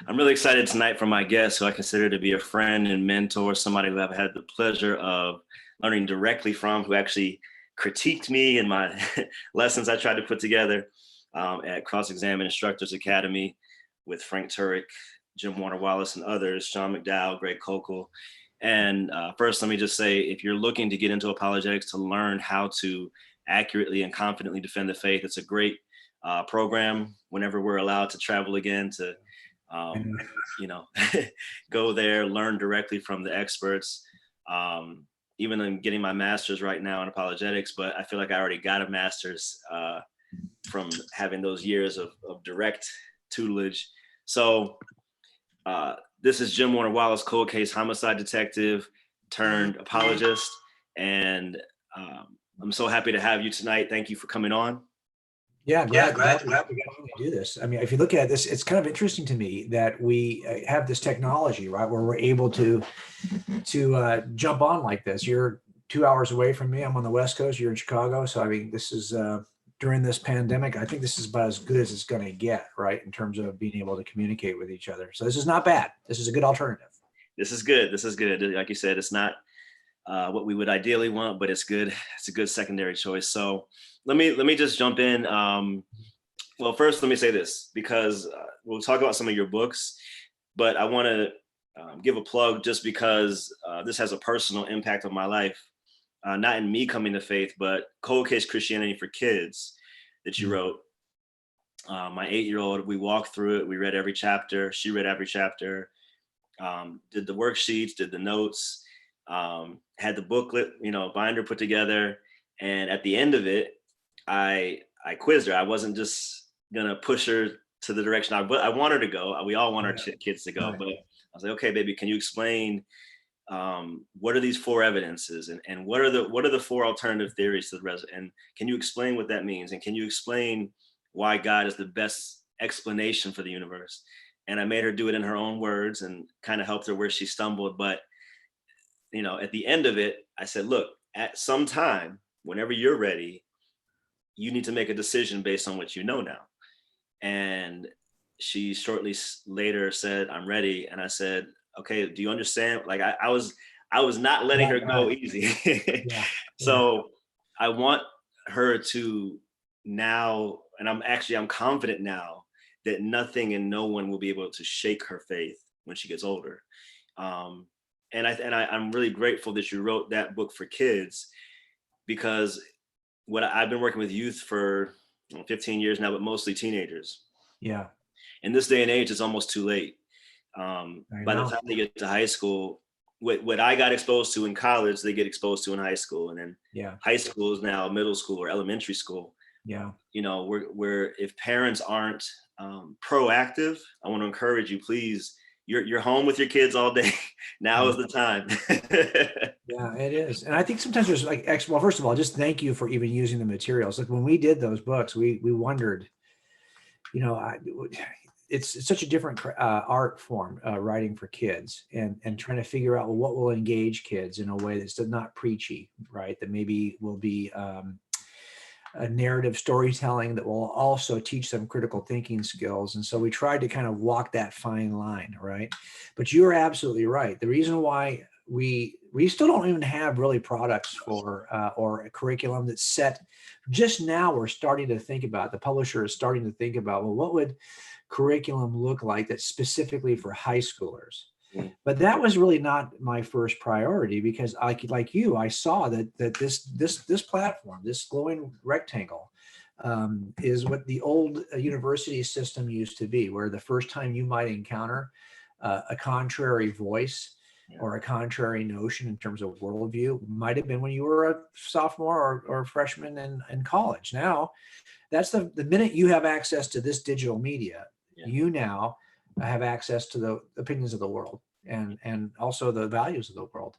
I'm really excited tonight for my guest, who I consider to be a friend and mentor, somebody who I've had the pleasure of learning directly from, who actually critiqued me in my lessons I tried to put together at Cross-Examine Instructors Academy with Frank Turek, Jim Warner Wallace, and others, Sean McDowell, Greg Kokel. And first, let me just say, if you're looking to get into apologetics to learn how to accurately and confidently defend the faith, it's a great program whenever we're allowed to travel again to, go there, learn directly from the experts. Even I'm getting my master's right now in apologetics, but I feel like I already got a master's from having those years of direct tutelage. So this is Jim Warner Wallace, cold case homicide detective turned apologist. And I'm so happy to have you tonight. Thank you for coming on. Yeah, glad we do this. I mean, if you look at this, it's kind of interesting to me that we have this technology, right, where we're able to jump on like this. You're 2 hours away from me. I'm on the West Coast. You're in Chicago. So, I mean, this is during this pandemic, I think this is about as good as it's going to get, right, in terms of being able to communicate with each other. So this is not bad. This is a good alternative. This is good. This is good. Like you said, it's not what we would ideally want, but it's good. It's a good secondary choice. So let me just jump in. Well, first, let me say this, because we'll talk about some of your books, but I want to give a plug just because this has a personal impact on my life. Not in me coming to faith, but Cold Case Christianity for Kids that you wrote. My 8-year-old, we walked through it. We read every chapter. She read every chapter, did the worksheets, did the notes, had the booklet, binder put together. And at the end of it, I quizzed her. I wasn't just gonna push her to the direction I want her to go. We all want our kids to go, but I was like, okay, baby, can you explain what are these 4 evidences, and what are the 4 alternative theories to the and can you explain what that means, and can you explain why God is the best explanation for the universe? And I made her do it in her own words and kind of helped her where she stumbled. But at the end of it, I said, look, at some time, whenever you're ready, you need to make a decision based on what you know now. And she shortly later said, I'm ready. And I said, okay, do you understand? Like I was not letting her go easy. So I want her to now, and I'm confident now that nothing and no one will be able to shake her faith when she gets older. And I'm really grateful that you wrote that book for kids, because I've been working with youth for 15 years now, but mostly teenagers. Yeah. In this day and age, it's almost too late. By the time they get to high school, what I got exposed to in college, they get exposed to in high school. And then high school is now middle school or elementary school. Yeah. Where if parents aren't proactive, I want to encourage you, please, you're home with your kids all day. Now is the time. Yeah, it is. And I think sometimes there's well, first of all, just thank you for even using the materials. Like when we did those books, we wondered, it's such a different art form, writing for kids, and trying to figure out, well, what will engage kids in a way that's not preachy, right? That maybe will be a narrative storytelling that will also teach them critical thinking skills. And so we tried to kind of walk that fine line, right? But you're absolutely right. The reason why we still don't even have really products for or a curriculum that's set. Just now we're starting to think about, the publisher is starting to think about, well, what would curriculum look like that's specifically for high schoolers? But that was really not my first priority, because like you, I saw that this platform, this glowing rectangle, is what the old university system used to be, where the first time you might encounter a contrary voice or a contrary notion in terms of worldview might have been when you were a sophomore or freshman in college. Now, that's the minute you have access to this digital media, you now have access to the opinions of the world and also the values of the world.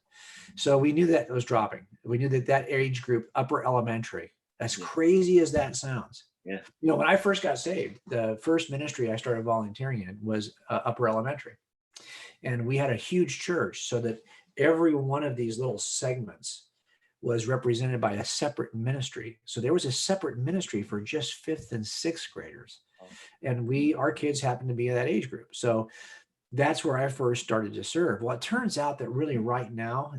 So we knew that it was dropping. We knew that age group, upper elementary, as crazy as that sounds. Yeah. When I first got saved, the first ministry I started volunteering in was upper elementary. And we had a huge church, so that every one of these little segments was represented by a separate ministry. So there was a separate ministry for just 5th and 6th graders. And our kids happen to be in that age group. So that's where I first started to serve. Well, it turns out that really right now,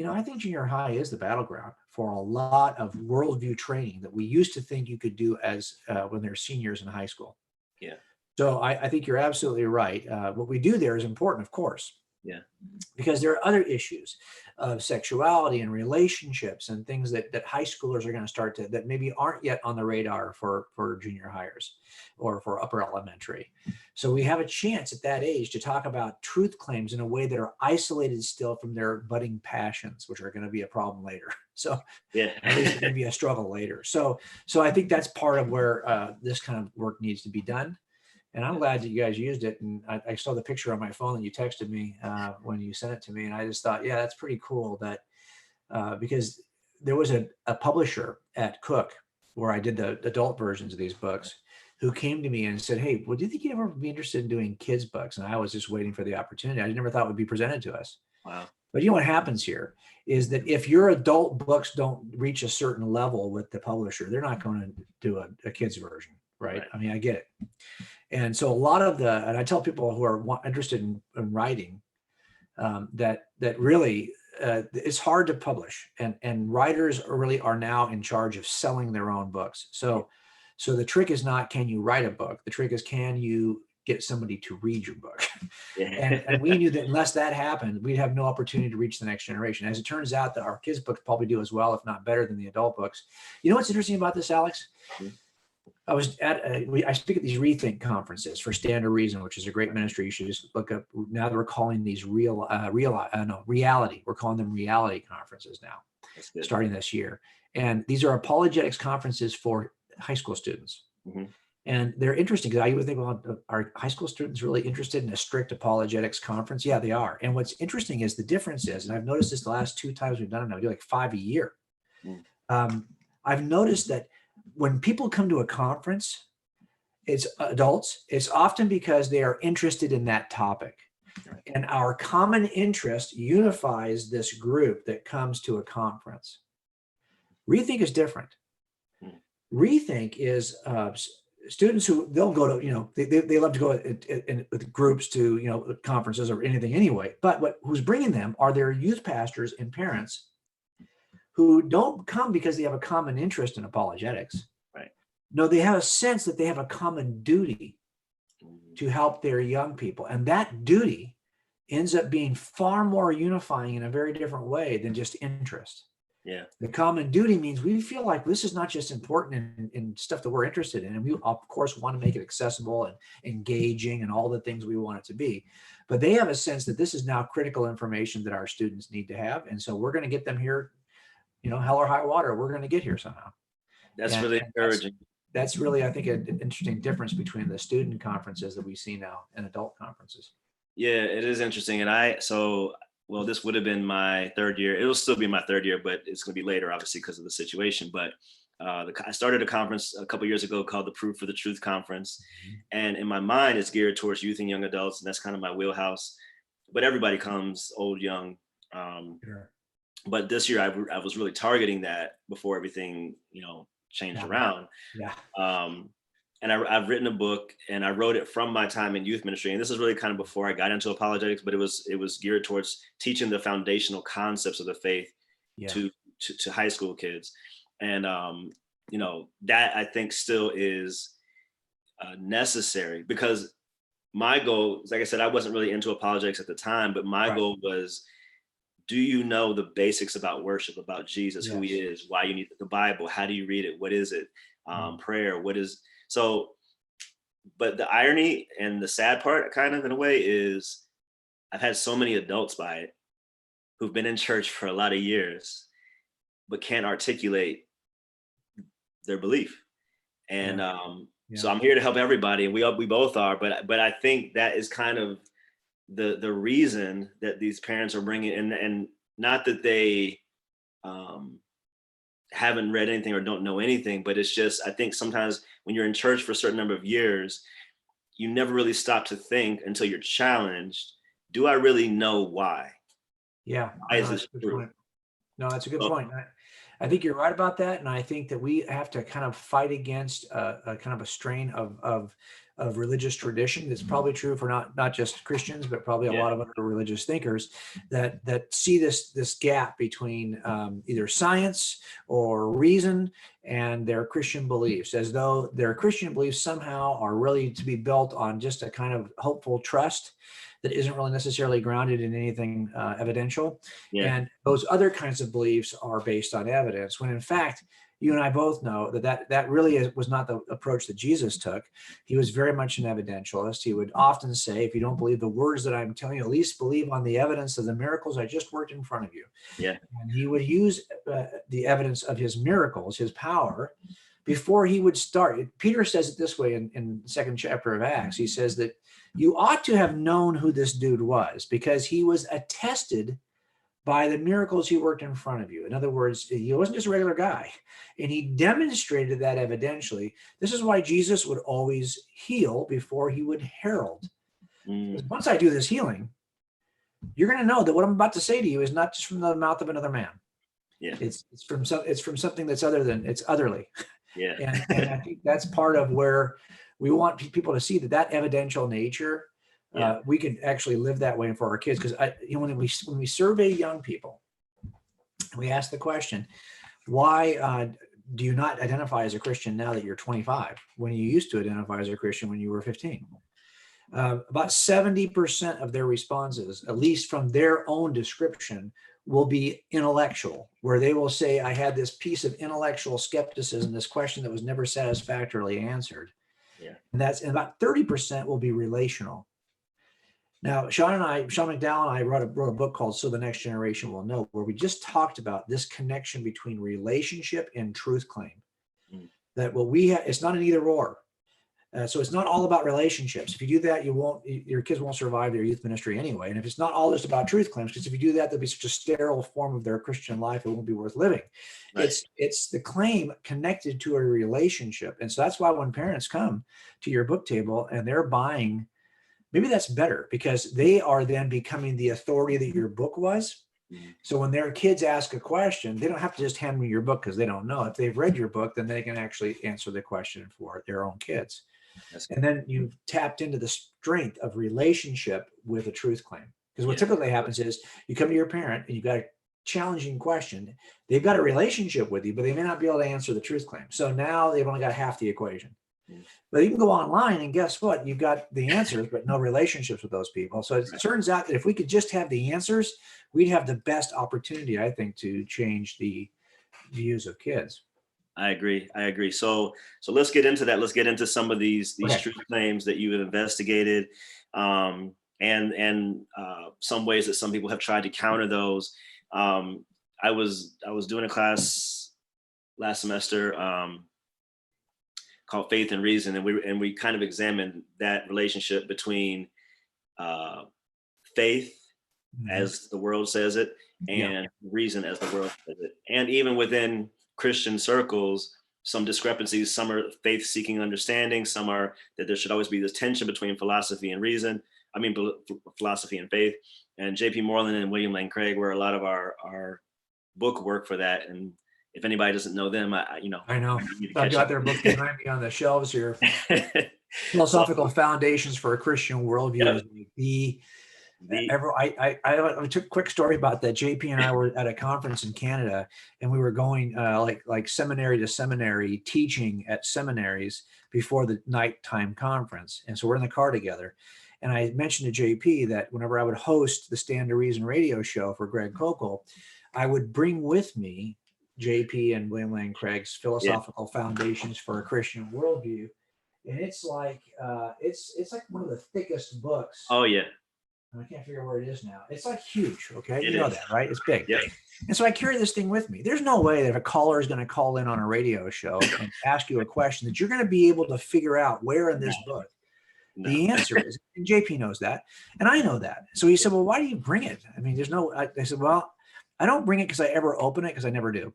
I think junior high is the battleground for a lot of worldview training that we used to think you could do as when they're seniors in high school. Yeah. So I think you're absolutely right. What we do there is important, of course. Yeah. Because there are other issues of sexuality and relationships and things that high schoolers are going to start to, that maybe aren't yet on the radar for junior hires or for upper elementary. So we have a chance at that age to talk about truth claims in a way that are isolated still from their budding passions, which are going to be a problem later. So Yeah. at least it's going to be a struggle later. So I think that's part of where this kind of work needs to be done. And I'm glad that you guys used it. And I saw the picture on my phone that you texted me when you sent it to me. And I just thought, yeah, that's pretty cool that because there was a publisher at Cook where I did the adult versions of these books who came to me and said, hey, well, do you think you'd ever be interested in doing kids books? And I was just waiting for the opportunity. I never thought it would be presented to us. Wow. But what happens here is that if your adult books don't reach a certain level with the publisher, they're not going to do a kids version, right? I mean, I get it. And so a lot of and I tell people who are interested in writing that really it's hard to publish, and writers are now in charge of selling their own books. So the trick is not, can you write a book? The trick is, can you get somebody to read your book? Yeah. And we knew that unless that happened, we'd have no opportunity to reach the next generation. As it turns out, that our kids' books probably do as well, if not better, than the adult books. You know what's interesting about this, Alex? I was I speak at these Rethink conferences for Stand to Reason, which is a great ministry. You should just look up. Now that we're calling these reality. We're calling them reality conferences now, starting this year. And these are apologetics conferences for high school students. Mm-hmm. And they're interesting because I would think, well, are high school students really interested in a strict apologetics conference? Yeah, they are. And what's interesting is the difference is, and I've noticed this the last 2 times we've done it now, we do like 5 a year. I've noticed that when people come to a conference, it's adults, it's often because they are interested in that topic. And our common interest unifies this group that comes to a conference. Rethink is different. Rethink is students who they'll go to, they love to go in with groups to, conferences or anything anyway. But who's bringing them are their youth pastors and parents who don't come because they have a common interest in apologetics. Right. No, they have a sense that they have a common duty to help their young people. And that duty ends up being far more unifying in a very different way than just interest. Yeah. The common duty means we feel like this is not just important in stuff that we're interested in. And we, of course, want to make it accessible and engaging and all the things we want it to be. But they have a sense that this is now critical information that our students need to have. And so we're going to get them here, hell or high water, we're going to get here somehow. That's really encouraging. That's really, I think, an interesting difference between the student conferences that we see now and adult conferences. Yeah, it is interesting. And this would have been my 3rd year. It'll still be my 3rd year, but it's going to be later, obviously, because of the situation. But I started a conference a couple of years ago called the Proof for the Truth Conference. And in my mind, it's geared towards youth and young adults. And that's kind of my wheelhouse. But everybody comes, old, young. Sure. But this year, I was really targeting that before everything, changed around. Yeah. And I've written a book, and I wrote it from my time in youth ministry. And this is really kind of before I got into apologetics, but it was geared towards teaching the foundational concepts of the faith to high school kids. And, that I think still is necessary, because my goal, like I said, I wasn't really into apologetics at the time, but my goal was, do you know the basics about worship, about Jesus, who he is, why you need the Bible, how do you read it, what is it, prayer, what is... So, but the irony and the sad part, kind of in a way, is I've had so many adults by it who've been in church for a lot of years, but can't articulate their belief. And so I'm here to help everybody, and we both are. But I think that is kind of the reason that these parents are bringing in, and not that they haven't read anything or don't know anything, but it's just, I think sometimes when you're in church for a certain number of years, you never really stop to think until you're challenged. Do I really know why? Yeah. Why is this true? No, that's a good point. I think you're right about that, and I think that we have to kind of fight against a kind of a strain of religious tradition. That's probably true for not just Christians, but probably a Yeah. lot of other religious thinkers that see this gap between either science or reason and their Christian beliefs, as though their Christian beliefs somehow are really to be built on just a kind of hopeful trust that isn't really necessarily grounded in anything evidential. Yeah. And those other kinds of beliefs are based on evidence, when in fact, you and I both know that really was not the approach that Jesus took. He was very much an evidentialist. He would often say, if you don't believe the words that I'm telling you, at least believe on the evidence of the miracles I just worked in front of you. Yeah. And he would use the evidence of his miracles, his power, before he would start. Peter says it this way in the second chapter of Acts. He says that you ought to have known who this dude was, because he was attested by the miracles he worked in front of you. In other words, he wasn't just a regular guy, and he demonstrated that evidentially. This is why Jesus would always heal before he would herald. Once I do this healing, you're going to know that what I'm about to say to you is not just from the mouth of another man. Yeah. It's from something that's it's otherly. Yeah. And I think that's part of where we want people to see that evidential nature. We can actually live that way for our kids, because when we survey young people, we ask the question, why do you not identify as a Christian now that you're 25 when you used to identify as a Christian when you were 15? About 70% of their responses, at least from their own description, will be intellectual, where they will say, I had this piece of intellectual skepticism, this question that was never satisfactorily answered. Yeah. And about 30% will be relational. Now, Sean McDowell and I wrote a book called So the Next Generation Will Know, where we just talked about this connection between relationship and truth claim. That what we have, it's not an either or. So it's not all about relationships. If you do that, your kids won't survive their youth ministry anyway. And if it's not all just about truth claims, because if you do that, there'll be such a sterile form of their Christian life, it won't be worth living. Right. It's the claim connected to a relationship. And so that's why when parents come to your book table and they're buying, maybe that's better, because they are then becoming the authority that your book was. So when their kids ask a question, they don't have to just hand me your book because they don't know. If they've read your book, then they can actually answer the question for their own kids. And then you've tapped into the strength of relationship with a truth claim. Because what typically happens is you come to your parent and you've got a challenging question. They've got a relationship with you, but they may not be able to answer the truth claim. So now they've only got half the equation. But you can go online and guess what? You've got the answers, but no relationships with those people. So it turns out that if we could just have the answers, we'd have the best opportunity, I think, to change the views of kids. I agree. So let's get into that. Let's get into some of these truth claims that you have investigated, and some ways that some people have tried to counter those. I was doing a class last semester called Faith and Reason, and we kind of examined that relationship between faith, as the world says it, and reason as the world says it, and even within Christian circles, some discrepancies. Some are faith-seeking understanding. Some are that there should always be this tension between philosophy and reason. Philosophy and faith. And J.P. Moreland and William Lane Craig were a lot of our book work for that. And if anybody doesn't know them, I know. I've got their books behind me on the shelves here. Philosophical Foundations for a Christian Worldview. I took a quick story about that. JP and I were at a conference in Canada, and we were going like seminary to seminary, teaching at seminaries before the nighttime conference. And so we're in the car together. And I mentioned to JP that whenever I would host the Stand to Reason radio show for Greg Kokel, I would bring with me JP and William Lane Craig's Philosophical Foundations for a Christian Worldview. And it's like one of the thickest books. Oh yeah. I can't figure out where it is now. It's like huge. Okay. You know that, right? It's big. Yeah. And so I carry this thing with me. There's no way that a caller is going to call in on a radio show and ask you a question that you're going to be able to figure out where in this book the answer is. And JP knows that. And I know that. So he said, well, why do you bring it? I mean, I said, well, I don't bring it because I ever open it, because I never do.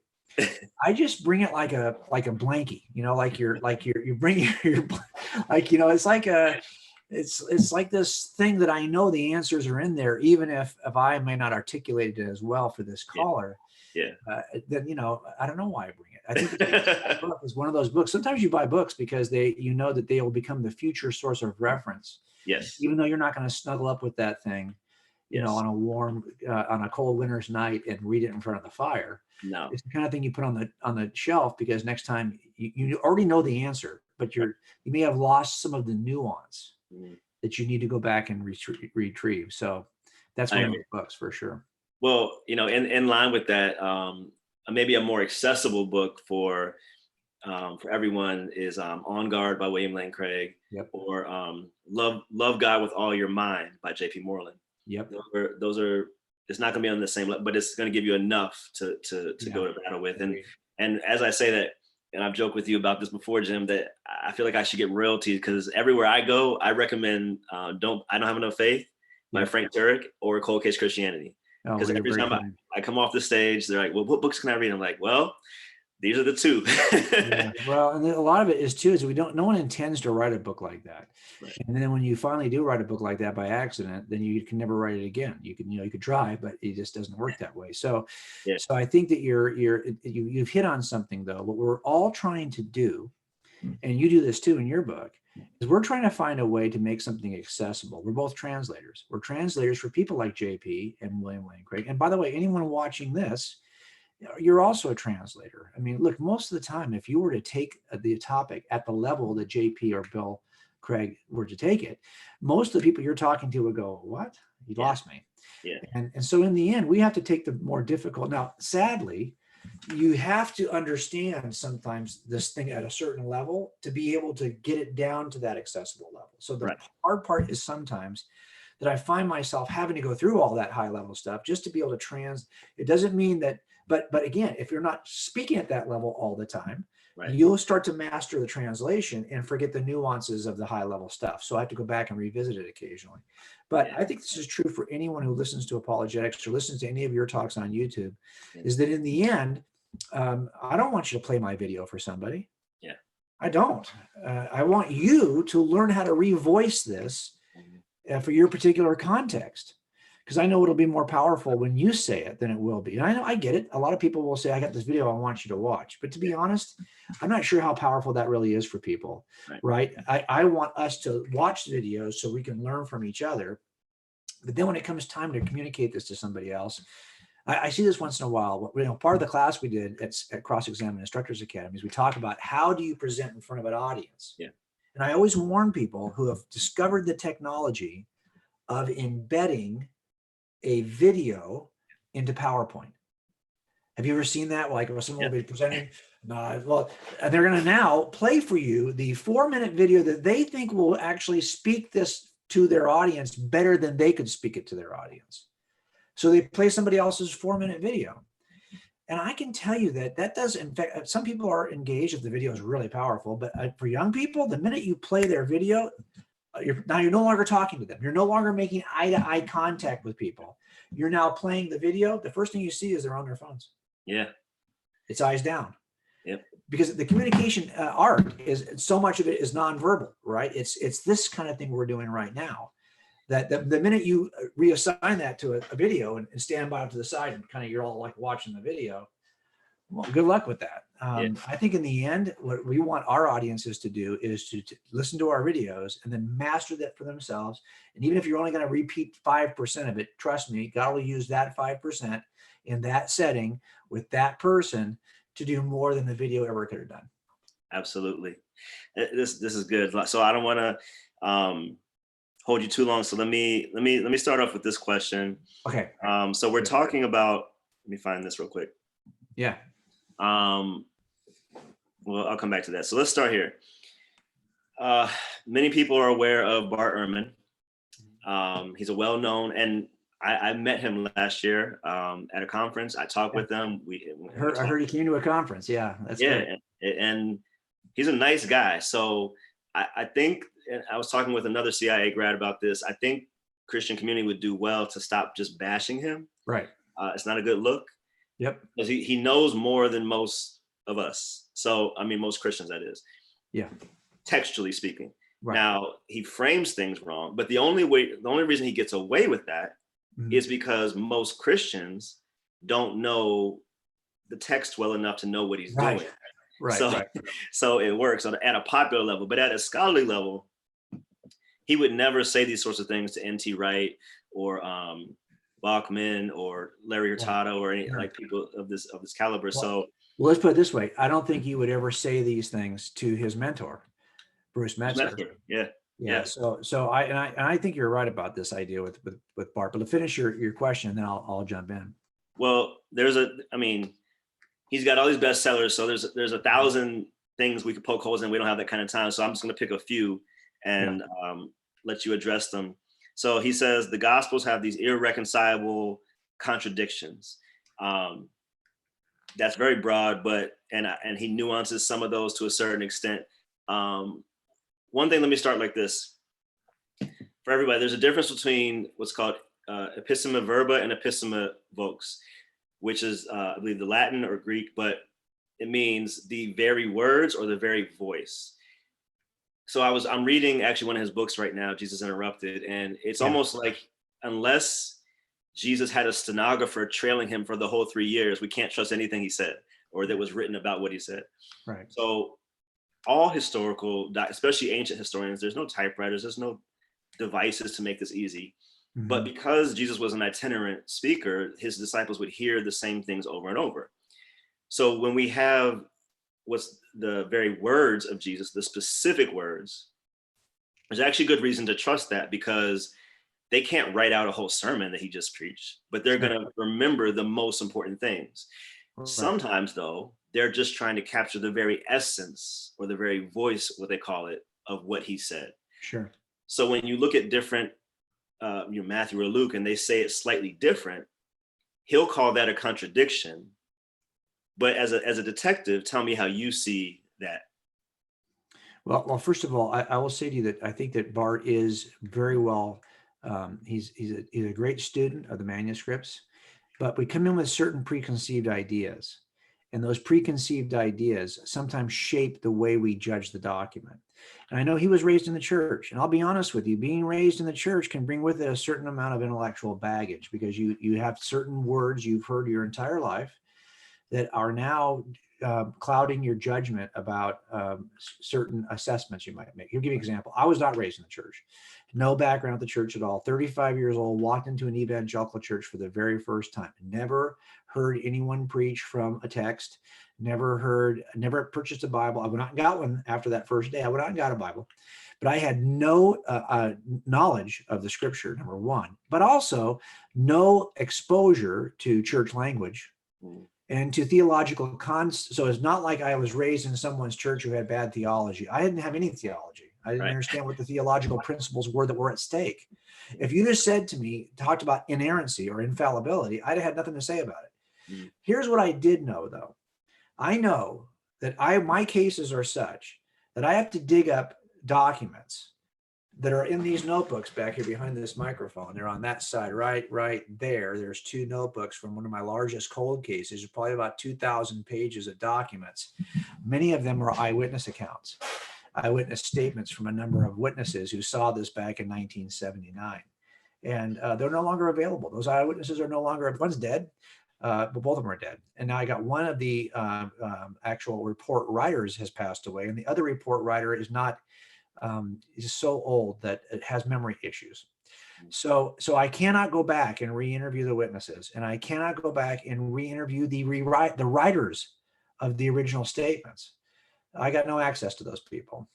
I just bring it like a blankie, you bring your it's like this thing that I know the answers are in there, even if I may not articulate it as well for this caller. Yeah. then, I don't know why I bring it. I think the book is one of those books. Sometimes you buy books because that they will become the future source of reference, Yes. even though you're not going to snuggle up with that thing, Yes. on a cold winter's night and read it in front of the fire. No. It's the kind of thing you put on the shelf because next time you already know the answer, but you may have lost some of the nuance that you need to go back and retrieve. So that's one of those books for sure. Well, in line with that, maybe a more accessible book for everyone is On Guard by William Lane Craig, Yep. or Love God with All Your Mind by J.P. Moreland. Yep. Those are. It's not going to be on the same level, but it's going to give you enough to go to battle with. And as I say that, and I've joked with you about this before, Jim, that I feel like I should get royalties because everywhere I go, I recommend I Don't Have Enough Faith by Frank Turek or Cold Case Christianity. Because every time I come off the stage, they're like, well, what books can I read? I'm like, well, these are the two. Yeah. Well, and a lot of it is no one intends to write a book like that. Right. And then when you finally do write a book like that by accident, then you can never write it again. You could try, but it just doesn't work that way. So, so I think that you've hit on something though. What we're all trying to do, and you do this too in your book, is we're trying to find a way to make something accessible. We're both translators. We're translators for people like JP and William Lane Craig. And by the way, anyone watching this, you're also a translator. I mean, look, most of the time, if you were to take the topic at the level that JP or Bill Craig were to take it, most of the people you're talking to would go, what? You lost me. Yeah. And so in the end, we have to take the more difficult. Now, sadly, you have to understand sometimes this thing at a certain level to be able to get it down to that accessible level. So the hard part is sometimes that I find myself having to go through all that high level stuff just to be able to it doesn't mean that, but again, if you're not speaking at that level all the time, you'll start to master the translation and forget the nuances of the high level stuff. So I have to go back and revisit it occasionally. But I think this is true for anyone who listens to apologetics or listens to any of your talks on YouTube, is that in the end, I don't want you to play my video for somebody. Yeah. I don't. I want you to learn how to revoice this for your particular context. Because I know it'll be more powerful when you say it than it will be. And I get it. A lot of people will say, I got this video I want you to watch. But to be honest, I'm not sure how powerful that really is for people, right? I want us to watch videos so we can learn from each other. But then when it comes time to communicate this to somebody else, I see this once in a while. Part of the class we did at Cross-Examine Instructors Academy is we talk about how do you present in front of an audience. Yeah. And I always warn people who have discovered the technology of embedding a video into PowerPoint. Have you ever seen that? Like someone will be presenting, well, they're going to now play for you the 4-minute video that they think will actually speak this to their audience better than they could speak it to their audience. So they play somebody else's 4-minute video. And I can tell you that does, in fact, some people are engaged if the video is really powerful, but for young people, the minute you play their video, you're no longer talking to them. You're no longer making eye-to-eye contact with people. You're now playing the video. The first thing you see is they're on their phones. Yeah. It's eyes down. Yep. Because the communication art is, so much of it is nonverbal, right? It's this kind of thing we're doing right now. That the minute you reassign that to a video and stand by to the side and kind of you're all like watching the video, well, good luck with that. I think in the end, what we want our audiences to do is to listen to our videos and then master that for themselves. And even if you're only going to repeat 5% of it, trust me, God will use that 5% in that setting with that person to do more than the video ever could have done. Absolutely. This is good. So I don't want to hold you too long. So let me start off with this question. Okay. So we're talking about, let me find this real quick. Yeah. Well, I'll come back to that. So let's start here. Many people are aware of Bart Ehrman. He's a well-known, and I met him last year at a conference. I talked with him. I heard he came to a conference. Yeah, that's good. And he's a nice guy. So I think, and I was talking with another CIA grad about this. I think Christian community would do well to stop just bashing him. Right. It's not a good look. Yep. Because he knows more than most of us. So, I mean, most Christians, that is. Yeah. Textually speaking. Right. Now, he frames things wrong, but the only reason he gets away with that is because most Christians don't know the text well enough to know what he's Right. doing. Right. So, Right. so it works at a popular level, but at a scholarly level, he would never say these sorts of things to N.T. Wright or Bachman or Larry Right. Hurtado or any Sure. like people of this caliber. Well, So well, let's put it this way. I don't think he would ever say these things to his mentor, Bruce Metzger. yeah, Yeah. So I think you're right about this idea with Bart. But to finish your question, and then I'll jump in. Well, he's got all these bestsellers, so there's 1,000 things we could poke holes in. We don't have that kind of time, so I'm just going to pick a few and let you address them. So he says the Gospels have these irreconcilable contradictions. That's very broad, but and he nuances some of those to a certain extent. One thing, let me start like this. For everybody, there's a difference between what's called epistema verba and epistema vox, which is, I believe, the Latin or Greek, but it means the very words or the very voice. So I'm reading actually one of his books right now, Jesus Interrupted, and it's almost like unless Jesus had a stenographer trailing him for the whole 3 years, we can't trust anything he said or that was written about what he said. Right. So all historical, especially ancient historians, there's no typewriters, there's no devices to make this easy. Mm-hmm. But because Jesus was an itinerant speaker, his disciples would hear the same things over and over. So when we have what's the very words of Jesus, the specific words, there's actually good reason to trust that, because they can't write out a whole sermon that he just preached, but they're going to remember the most important things. Right. Sometimes, though, they're just trying to capture the very essence or the very voice, what they call it, of what he said. Sure. So when you look at different, Matthew or Luke, and they say it slightly different, he'll call that a contradiction. But as a detective, tell me how you see that. Well, first of all, I will say to you that I think that Bart is very well. He's a great student of the manuscripts, but we come in with certain preconceived ideas, and those preconceived ideas sometimes shape the way we judge the document. And I know he was raised in the church, and I'll be honest with you, being raised in the church can bring with it a certain amount of intellectual baggage, because you have certain words you've heard your entire life that are now clouding your judgment about certain assessments you might make. He'll give you an example. I was not raised in the church, no background at the church at all. 35 years old, walked into an evangelical church for the very first time. Never heard anyone preach from a text. Never purchased a Bible. I went out and got one after that first day. I went out and got a Bible, but I had no knowledge of the scripture, number one, but also no exposure to church language and to theological concepts. So it's not like I was raised in someone's church who had bad theology. I didn't have any theology. I didn't understand what the theological principles were that were at stake. If you just said to me, talked about inerrancy or infallibility, I'd have had nothing to say about it. Here's what I did know, though. I know that my cases are such that I have to dig up documents that are in these notebooks back here behind this microphone. They're on that side, right there. There's two notebooks from one of my largest cold cases. There's probably about 2,000 pages of documents. Many of them are eyewitness accounts, eyewitness statements from a number of witnesses who saw this back in 1979. And they're no longer available. Those eyewitnesses are no longer, one's dead, but both of them are dead. And now I got one of the actual report writers has passed away, and the other report writer is not, is so old that it has memory issues. So I cannot go back and re-interview the witnesses, and I cannot go back and re-interview the writers of the original statements. I got no access to those people.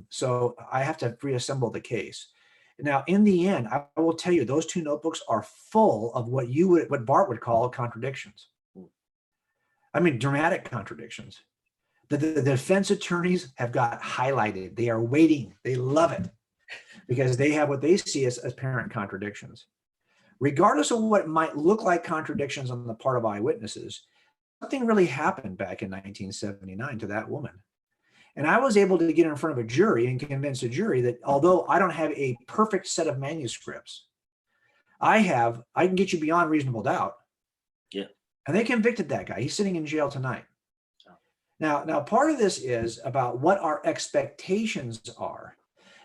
So I have to reassemble the case. Now, in the end, I will tell you, those two notebooks are full of what Bart would call contradictions. I mean, dramatic contradictions. The defense attorneys have got highlighted. They are waiting. They love it because they have what they see as apparent contradictions. Regardless of what might look like contradictions on the part of eyewitnesses, something really happened back in 1979 to that woman. And I was able to get in front of a jury and convince a jury that although I don't have a perfect set of manuscripts, I can get you beyond reasonable doubt. Yeah. And they convicted that guy. He's sitting in jail tonight. Now, part of this is about what our expectations are.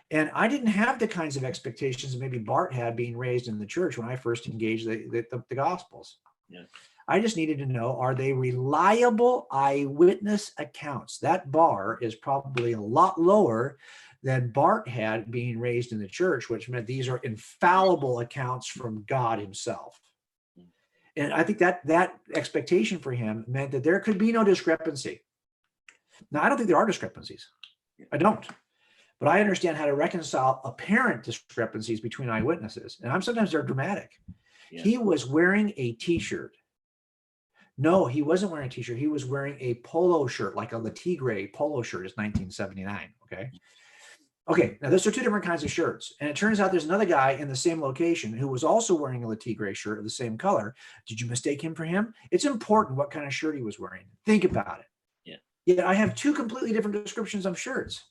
And I didn't have the kinds of expectations that maybe Bart had being raised in the church when I first engaged the Gospels. Yeah. I just needed to know, are they reliable eyewitness accounts? That bar is probably a lot lower than Bart had being raised in the church, which meant these are infallible accounts from God himself. And I think that expectation for him meant that there could be no discrepancy. Now, I don't think there are discrepancies. I don't. But I understand how to reconcile apparent discrepancies between eyewitnesses. And sometimes they're dramatic. Yeah. He was wearing a t-shirt. No, he wasn't wearing a t-shirt. He was wearing a polo shirt, like a Le Tigre polo shirt. It's 1979. Okay, now those are two different kinds of shirts. And it turns out there's another guy in the same location who was also wearing a Le Tigre shirt of the same color. Did you mistake him for him? It's important what kind of shirt he was wearing. Think about it. Yeah. Yet I have two completely different descriptions of shirts.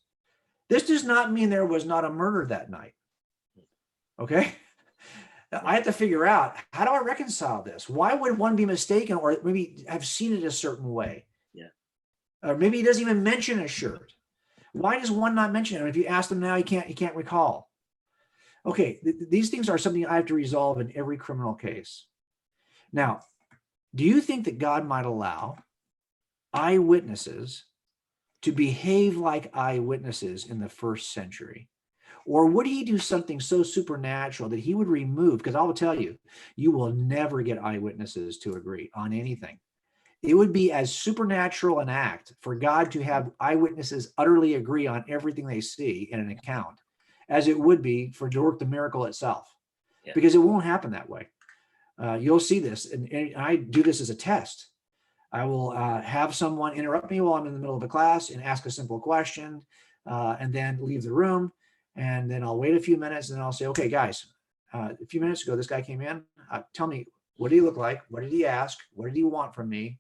This does not mean there was not a murder that night. Okay? I have to figure out, how do I reconcile this? Why would one be mistaken or maybe have seen it a certain way? Yeah. Or maybe he doesn't even mention a shirt. Why does one not mention it? If you ask him now, he can't recall. Okay, these things are something I have to resolve in every criminal case. Now, do you think that God might allow eyewitnesses to behave like eyewitnesses in the first century? Or would he do something so supernatural that he would remove, because I will tell you, you will never get eyewitnesses to agree on anything. It would be as supernatural an act for God to have eyewitnesses utterly agree on everything they see in an account as it would be for to work the miracle itself, because it won't happen that way. You'll see this, and I do this as a test. I will have someone interrupt me while I'm in the middle of a class and ask a simple question, and then leave the room. And then I'll wait a few minutes and then I'll say, okay, guys, a few minutes ago, this guy came in. Tell me, what did he look like? What did he ask? What did he want from me?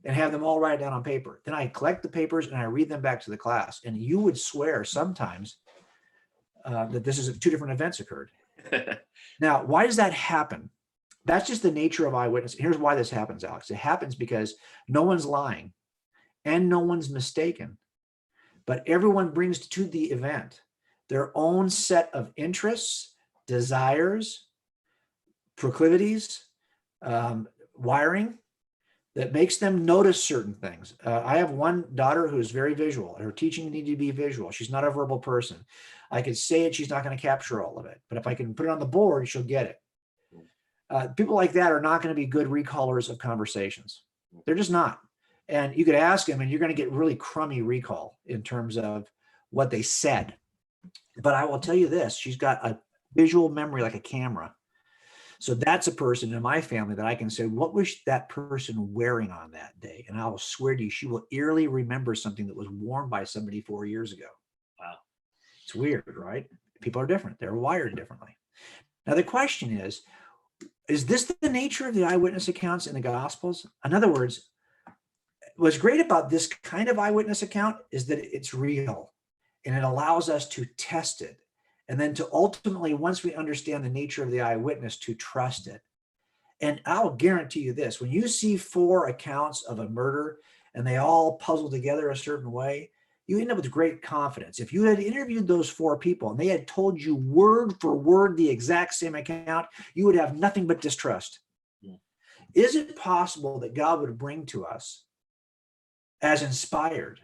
And have them all write it down on paper. Then I collect the papers and I read them back to the class. And you would swear sometimes that this is two different events occurred. Now, why does that happen? That's just the nature of eyewitness. Here's why this happens, Alex. It happens because no one's lying and no one's mistaken, but everyone brings to the event their own set of interests, desires, proclivities, wiring that makes them notice certain things. I have one daughter who is very visual. Her teaching needs to be visual. She's not a verbal person. I could say it, she's not going to capture all of it. But if I can put it on the board, she'll get it. People like that are not going to be good recallers of conversations. They're just not. And you could ask them and you're going to get really crummy recall in terms of what they said. But I will tell you this, she's got a visual memory like a camera. So that's a person in my family that I can say, what was that person wearing on that day? And I will swear to you, she will eerily remember something that was worn by somebody 4 years ago. Wow. It's weird, right? People are different. They're wired differently. Now, the question is this the nature of the eyewitness accounts in the Gospels? In other words, what's great about this kind of eyewitness account is that it's real and it allows us to test it. And then to ultimately, once we understand the nature of the eyewitness, to trust it. And I'll guarantee you this, when you see 4 accounts of a murder and they all puzzle together a certain way, you end up with great confidence. If you had interviewed those 4 people and they had told you word for word the exact same account, you would have nothing but distrust. Yeah. Is it possible that God would bring to us as inspired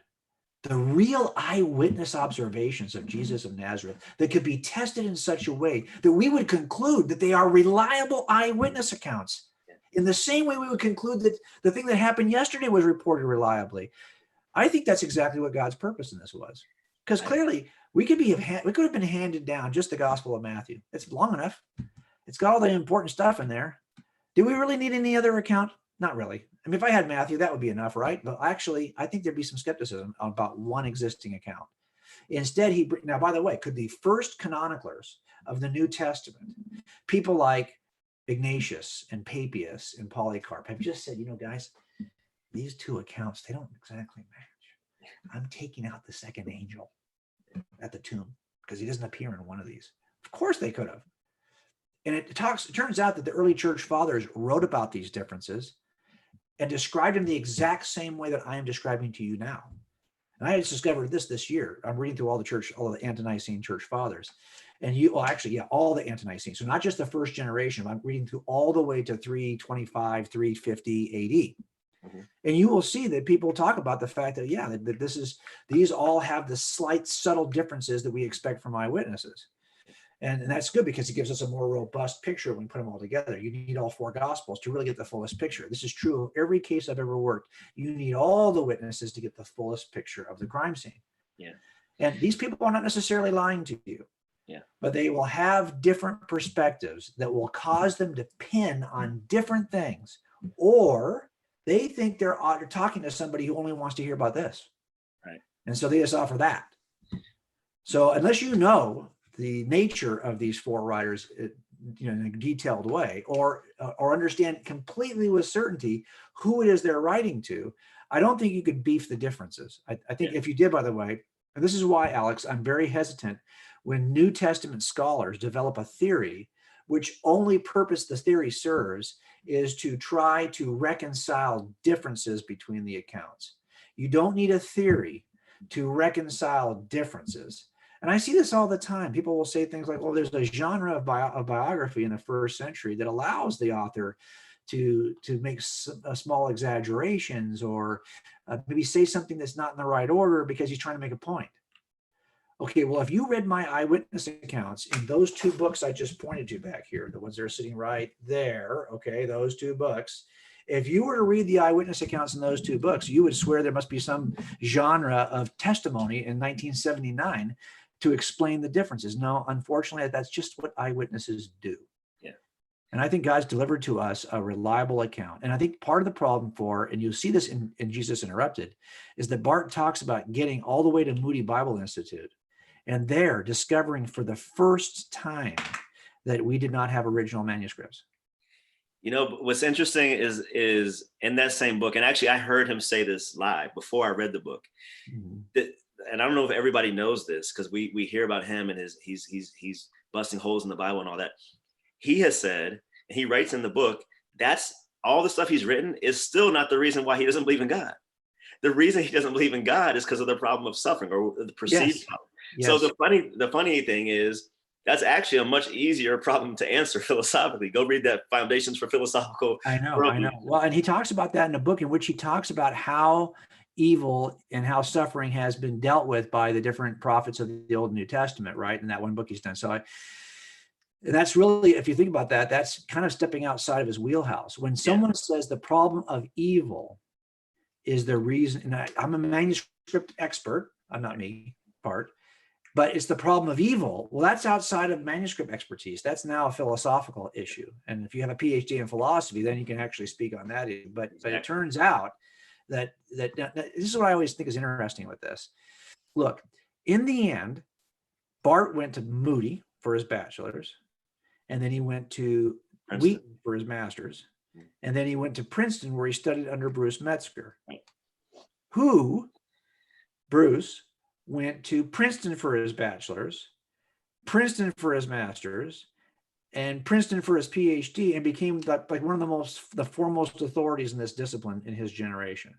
the real eyewitness observations of Jesus of Nazareth that could be tested in such a way that we would conclude that they are reliable eyewitness accounts in the same way we would conclude that the thing that happened yesterday was reported reliably? I think that's exactly what God's purpose in this was, because clearly we could have been handed down just the Gospel of Matthew. It's long enough. It's got all the important stuff in there. Do we really need any other account? Not really. I mean, if I had Matthew, that would be enough, right? But actually, I think there'd be some skepticism about one existing account. Instead, now, by the way, could the first chroniclers of the New Testament, people like Ignatius and Papias and Polycarp, have just said, guys, these 2 accounts, they don't exactly match. I'm taking out the second angel at the tomb because he doesn't appear in one of these. Of course they could have. And it turns out that the early church fathers wrote about these differences and described them the exact same way that I am describing to you now. And I just discovered this year. I'm reading through all the ante-Nicene church fathers. And all the ante-Nicene. So not just the first generation, I'm reading through all the way to 325, 350 AD. Mhm. And you will see that people talk about the fact that, these all have the slight subtle differences that we expect from eyewitnesses. And that's good because it gives us a more robust picture when we put them all together. You need all four gospels to really get the fullest picture. This is true of every case I've ever worked. You need all the witnesses to get the fullest picture of the crime scene. Yeah. And these people are not necessarily lying to you. Yeah. But they will have different perspectives that will cause them to pin on different things, or they think they're talking to somebody who only wants to hear about this. Right. And so they just offer that. So unless you know the nature of these four writers, in a detailed way, or understand completely with certainty who it is they're writing to, I don't think you could beef the differences. I think if you did, by the way, and this is why, Alex, I'm very hesitant when New Testament scholars develop a theory, which only purpose the theory serves is to try to reconcile differences between the accounts. You don't need a theory to reconcile differences. And I see this all the time. People will say things like, well, there's a genre of biography in the first century that allows the author to make small exaggerations, or maybe say something that's not in the right order because he's trying to make a point. Okay, well, if you read my eyewitness accounts in those two books I just pointed to back here, the ones that are sitting right there, okay, those two books, if you were to read the eyewitness accounts in those two books, you would swear there must be some genre of testimony in 1979 to explain the differences. No, unfortunately, that's just what eyewitnesses do. Yeah. And I think God's delivered to us a reliable account. And I think part of the problem and you'll see this in Jesus Interrupted, is that Bart talks about getting all the way to Moody Bible Institute, and there discovering for the first time that we did not have original manuscripts. What's interesting is in that same book, and actually I heard him say this live before I read the book. Mm-hmm. And I don't know if everybody knows this, because we hear about him and he's busting holes in the Bible and all that. He has said, and he writes in the book, that's all the stuff he's written is still not the reason why he doesn't believe in God. The reason he doesn't believe in God is because of the problem of suffering, or the perceived problem. Yes. So the funny thing is, that's actually a much easier problem to answer philosophically. Go read that Foundations for Philosophical. I know. Well, and he talks about that in a book in which he talks about how evil and how suffering has been dealt with by the different prophets of the Old and New Testament, right? In that one book he's done. So that's really, if you think about that, that's kind of stepping outside of his wheelhouse. When someone says the problem of evil is the reason, and I'm a manuscript expert, I'm not me, Bart, but it's the problem of evil. Well, that's outside of manuscript expertise. That's now a philosophical issue. And if you have a PhD in philosophy, then you can actually speak on that issue. But it turns out that this is what I always think is interesting with this. Look, in the end, Bart went to Moody for his bachelor's, and then he went to Wheaton for his master's, and then he went to Princeton, where he studied under Bruce Metzger, who, Bruce, went to Princeton for his bachelor's, Princeton for his master's, and Princeton for his PhD, and became like one of the foremost authorities in this discipline in his generation.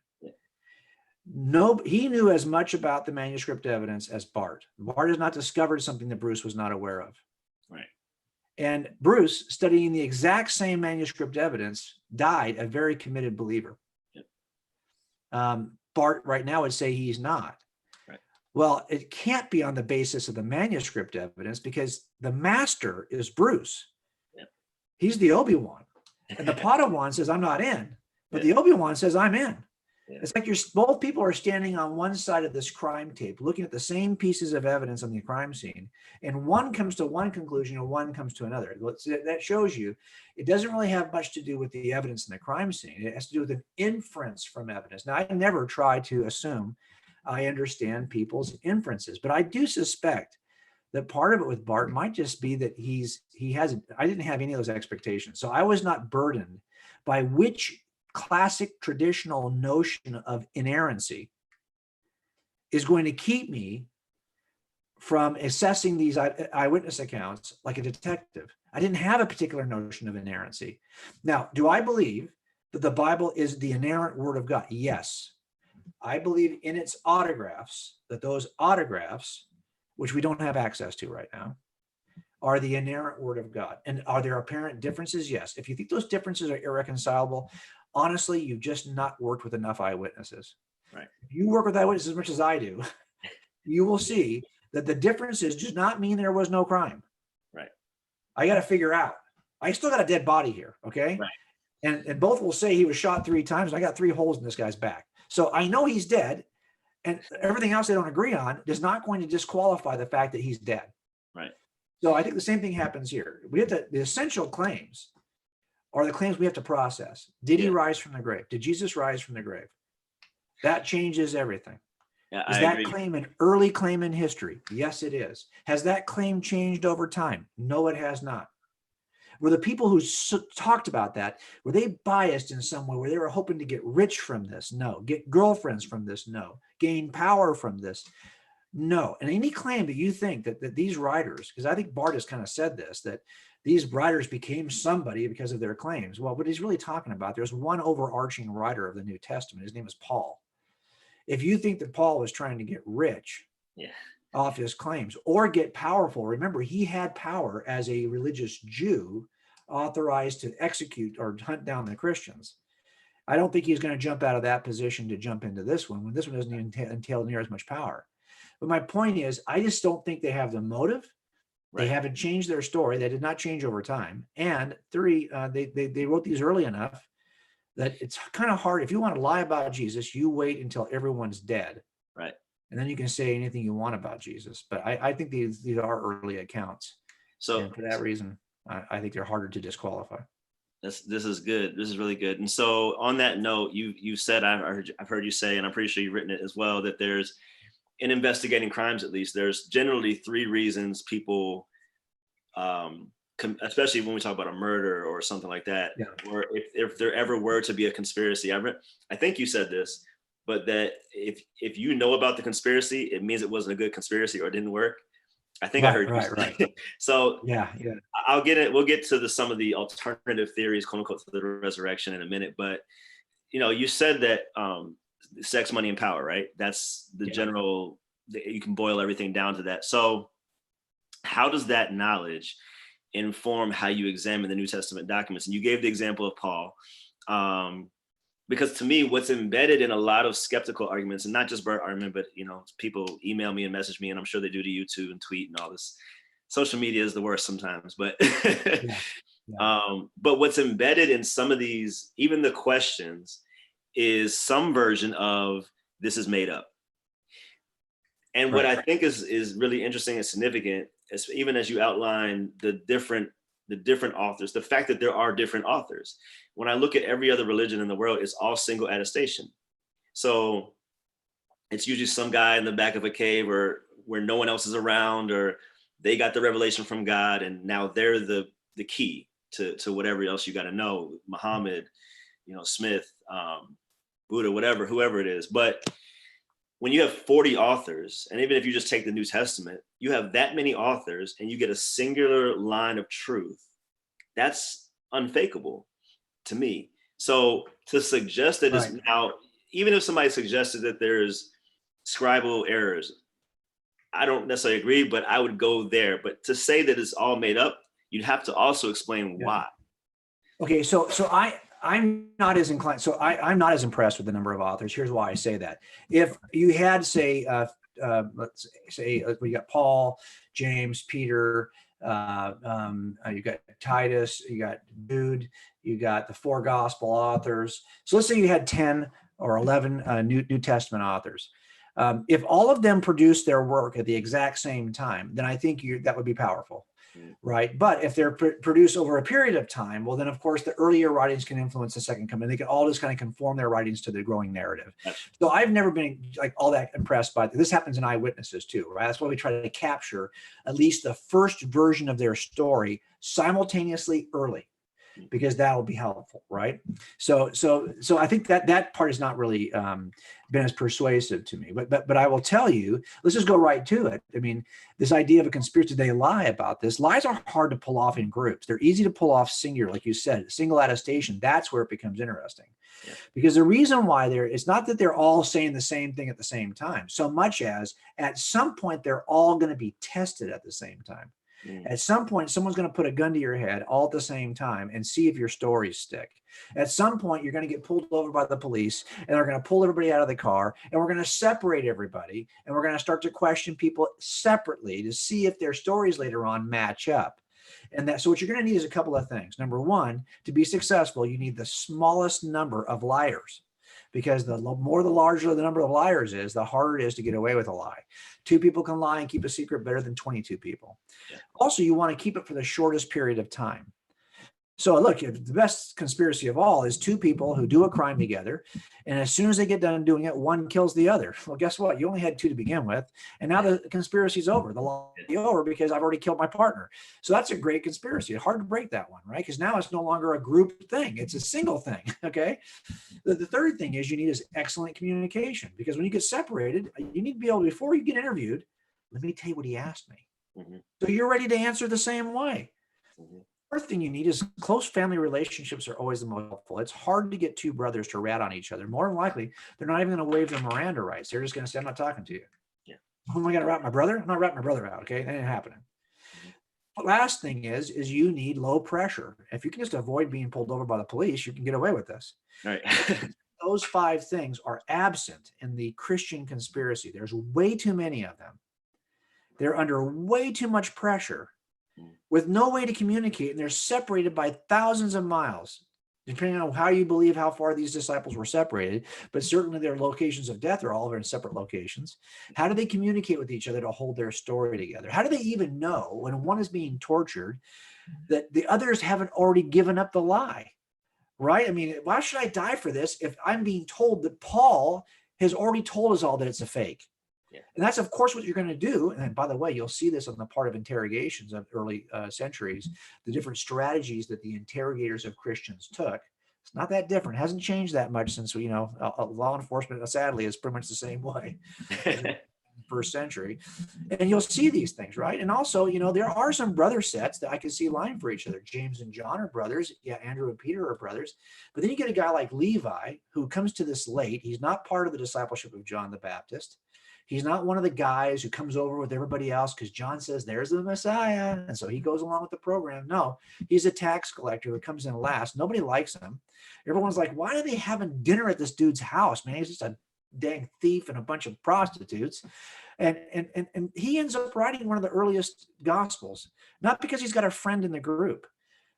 He knew as much about the manuscript evidence as Bart. Bart has not discovered something that Bruce was not aware of. Right. And Bruce, studying the exact same manuscript evidence, died a very committed believer. Yep. Bart right now would say he's not. Well, it can't be on the basis of the manuscript evidence, because the master is Bruce. Yeah. He's the Obi-Wan. And the Padawan says, I'm not in. But the Obi-Wan says, I'm in. Yeah. It's like both people are standing on one side of this crime tape, looking at the same pieces of evidence on the crime scene. And one comes to one conclusion and one comes to another. That shows you it doesn't really have much to do with the evidence in the crime scene. It has to do with an inference from evidence. Now, I never try to assume I understand people's inferences, but I do suspect that part of it with Bart might just be that I didn't have any of those expectations. So I was not burdened by which classic traditional notion of inerrancy is going to keep me from assessing these eyewitness accounts like a detective. I didn't have a particular notion of inerrancy. Now, do I believe that the Bible is the inerrant word of God? Yes. I believe in its autographs, that those autographs, which we don't have access to right now, are the inerrant word of God. And are there apparent differences? Yes. If you think those differences are irreconcilable, honestly, you've just not worked with enough eyewitnesses. Right. If you work with eyewitnesses as much as I do, you will see that the differences does not mean there was no crime. Right. I got to figure out. I still got a dead body here. Okay. Right. And both will say he was shot 3 times. And I got 3 holes in this guy's back. So I know he's dead. And everything else they don't agree on is not going to disqualify the fact that he's dead. Right. So I think the same thing happens here. We have the essential claims are the claims we have to process. Did he rise from the grave? Did Jesus rise from the grave? That changes everything. Yeah, Is I that agree. claim an early claim in history? Yes, it is. Has that claim changed over time? No, it has not. Were the people who talked about that, were they biased in some way where they were hoping to get rich from this? No. Get girlfriends from this? No. Gain power from this? No. And any claim that you think that these writers, because I think Bart has kind of said this, that these writers became somebody because of their claims. Well, what he's really talking about, there's one overarching writer of the New Testament. His name is Paul. If you think that Paul was trying to get rich off his claims or get powerful, remember, he had power as a religious Jew authorized to execute or hunt down the Christians. I don't think he's going to jump out of that position to jump into this one when this one doesn't entail near as much power. But my point is, I just don't think they have the motive. They haven't changed their story. They did not change over time. And 3, they wrote these early enough that it's kind of hard. If you want to lie about Jesus, you wait until everyone's dead. Right. And then you can say anything you want about Jesus. But I think these are early accounts. So and for that reason, I think they're harder to disqualify. This is good. This is really good. And so on that note, you said, I've heard you say, and I'm pretty sure you've written it as well, that there's, in investigating crimes, at least, there's generally 3 reasons people, especially when we talk about a murder or something like that, or if there ever were to be a conspiracy. I think you said this, but that if you know about the conspiracy, it means it wasn't a good conspiracy or it didn't work. I think I heard you say. So I'll get it. We'll get to some of the alternative theories, quote unquote, to the resurrection in a minute. But you said that sex, money, and power, right? That's the general. You can boil everything down to that. So how does that knowledge inform how you examine the New Testament documents? And you gave the example of Paul. Because to me, what's embedded in a lot of skeptical arguments, and not just Bert argument, but people email me and message me, and I'm sure they do to YouTube and tweet and all this. Social media is the worst sometimes, but but what's embedded in some of these, even the questions, is some version of this is made up. And what I think is really interesting and significant, is even as you outline the different authors, the fact that there are different authors. When I look at every other religion in the world, it's all single attestation. So it's usually some guy in the back of a cave or where no one else is around, or they got the revelation from God, and now they're the key to whatever else you got to know. Muhammad, Smith, Buddha, whoever it is. But when you have 40 authors, and even if you just take the New Testament, you have that many authors and you get a singular line of truth. That's unfakeable to me. So to suggest that it's now, even if somebody suggested that there's scribal errors, I don't necessarily agree, but I would go there. But to say that it's all made up, you'd have to also explain why. Okay, so I'm not as inclined. So I'm not as impressed with the number of authors. Here's why I say that. If you had, say, let's say we got Paul, James, Peter, you got Titus, you got Jude, you got the 4 gospel authors. So let's say you had 10 or 11 New Testament authors. If all of them produce their work at the exact same time, then I think that would be powerful. Right. But if they're produced over a period of time, well, then, of course, the earlier writings can influence the second coming. They can all just kind of conform their writings to the growing narrative. So I've never been like all that impressed by this. Happens in Eyewitnesses, too. Right. That's why we try to capture at least the first version of their story simultaneously early, because that will be helpful. Right. So I think that part has not really been as persuasive to me. But I will tell you, let's just go right to it. I mean, this idea of a conspiracy, they lie about this. Lies are hard to pull off in groups. They're easy to pull off singular, like you said, single attestation. That's where it becomes interesting. Yeah. Because the reason why it's not that they're all saying the same thing at the same time, so much as at some point they're all going to be tested at the same time. Mm. At some point, someone's going to put a gun to your head all at the same time and see if your stories stick. At some point, you're going to get pulled over by the police, and they're going to pull everybody out of the car, and we're going to separate everybody, and we're going to start to question people separately to see if their stories later on match up. And so what you're going to need is a couple of things. Number one, to be successful, you need the smallest number of liars, because the larger the number of liars is, the harder it is to get away with a lie. 2 people can lie and keep a secret better than 22 people. Yeah. Also, you want to keep it for the shortest period of time. So look, the best conspiracy of all is 2 people who do a crime together, and as soon as they get done doing it, one kills the other. Well, guess what? You only had 2 to begin with, and now the conspiracy's over. The law is over because I've already killed my partner. So that's a great conspiracy. It's hard to break that one, right? Because now it's no longer a group thing. It's a single thing, okay? The third thing is you need is excellent communication, because when you get separated, you need to be able to, before you get interviewed, let me tell you what he asked me. Mm-hmm. So you're ready to answer the same way. Mm-hmm. First thing you need is close family relationships are always the most helpful. It's hard to get 2 brothers to rat on each other. More than likely, they're not even going to waive their Miranda rights. They're just going to say, I'm not talking to you. Yeah. Who am I going to rat my brother? I'm not ratting my brother out. Okay. That ain't happening. The last thing is you need low pressure. If you can just avoid being pulled over by the police, you can get away with this. Right. Those 5 things are absent in the Christian conspiracy. There's way too many of them. They're under way too much pressure with no way to communicate, and they're separated by thousands of miles, depending on how you believe how far these disciples were separated. But certainly their locations of death are all in separate locations. How do they communicate with each other to hold their story together? How do they even know when one is being tortured that the others haven't already given up the lie? Right? I mean, why should I die for this if I'm being told that Paul has already told us all that it's a fake? Yeah. And that's, of course, what you're going to do. And by the way, you'll see this on the part of interrogations of early centuries, the different strategies that the interrogators of Christians took. It's not that different. It hasn't changed that much since, law enforcement, sadly, is pretty much the same way. First century. And you'll see these things, right? And also, there are some brother sets that I can see lying for each other. James and John are brothers. Yeah, Andrew and Peter are brothers. But then you get a guy like Levi who comes to this late. He's not part of the discipleship of John the Baptist. He's not one of the guys who comes over with everybody else because John says there's the Messiah, and so he goes along with the program. No, he's a tax collector who comes in last. Nobody likes him. Everyone's like, why are they having dinner at this dude's house, man? He's just a dang thief and a bunch of prostitutes. And he ends up writing one of the earliest gospels, not because he's got a friend in the group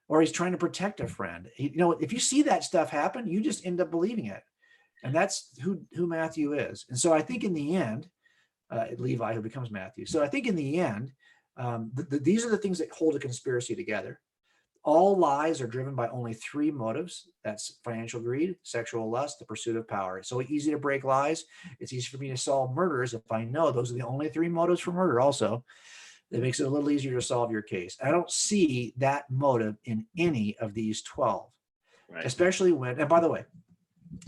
or he's trying to protect a friend. If you see that stuff happen, you just end up believing it. And that's who Matthew is. And so I think in the end, Levi, who becomes Matthew. So I think in the end, these are the things that hold a conspiracy together. All lies are driven by only 3 motives. That's financial greed, sexual lust, the pursuit of power. It's so easy to break lies. It's easy for me to solve murders if I know those are the only 3 motives for murder also. That makes it a little easier to solve your case. I don't see that motive in any of these 12, right. Especially when, and by the way,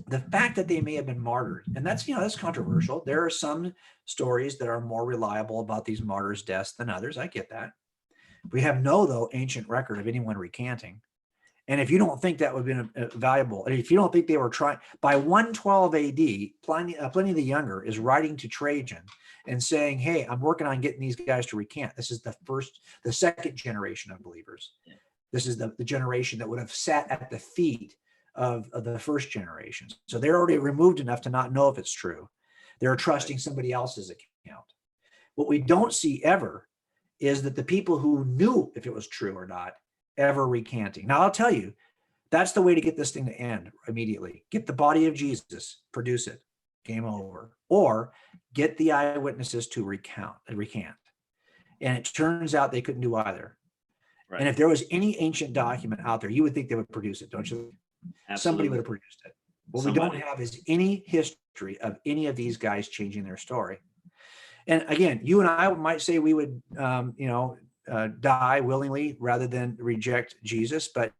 the fact that they may have been martyred, and that's controversial. There are some stories that are more reliable about these martyrs' deaths than others. I get that. We have no ancient record of anyone recanting. And if you don't think that would have been valuable, and if you don't think they were trying, by 112 AD, Pliny the Younger is writing to Trajan and saying, hey, I'm working on getting these guys to recant. This is the second generation of believers. This is the generation that would have sat at the feet of the first generation. So they're already removed enough to not know if it's true. They're trusting somebody else's account. What we don't see ever is that the people who knew if it was true or not ever recanting. Now, I'll tell you, that's the way to get this thing to end immediately. Get the body of Jesus, produce it, game over. Or get the eyewitnesses to recant. And it turns out they couldn't do either. Right. And if there was any ancient document out there, you would think they would produce it, don't you? Absolutely. Somebody would have produced it. What we don't have is any history of any of these guys changing their story. And again, you and I might say we would, die willingly rather than reject Jesus, but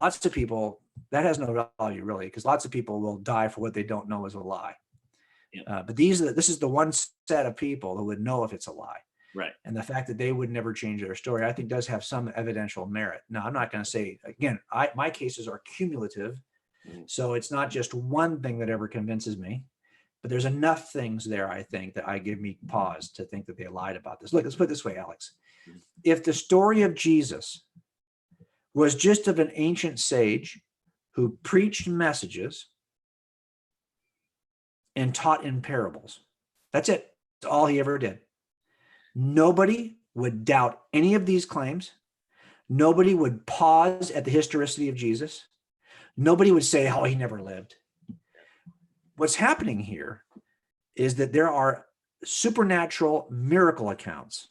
lots of people, that has no value really, because lots of people will die for what they don't know is a lie. Yeah. But this is the one set of people who would know if it's a lie. Right. And the fact that they would never change their story, I think does have some evidential merit. Now, I'm not going to say, again, my cases are cumulative. Mm-hmm. So it's not just one thing that ever convinces me, but there's enough things there, I think, that give me pause to think that they lied about this. Look, let's put it this way, Alex. If the story of Jesus was just of an ancient sage who preached messages and taught in parables, that's it. That's all he ever did. Nobody would doubt any of these claims. Nobody would pause at the historicity of Jesus. Nobody would say, oh, he never lived. What's happening here is that there are supernatural miracle accounts.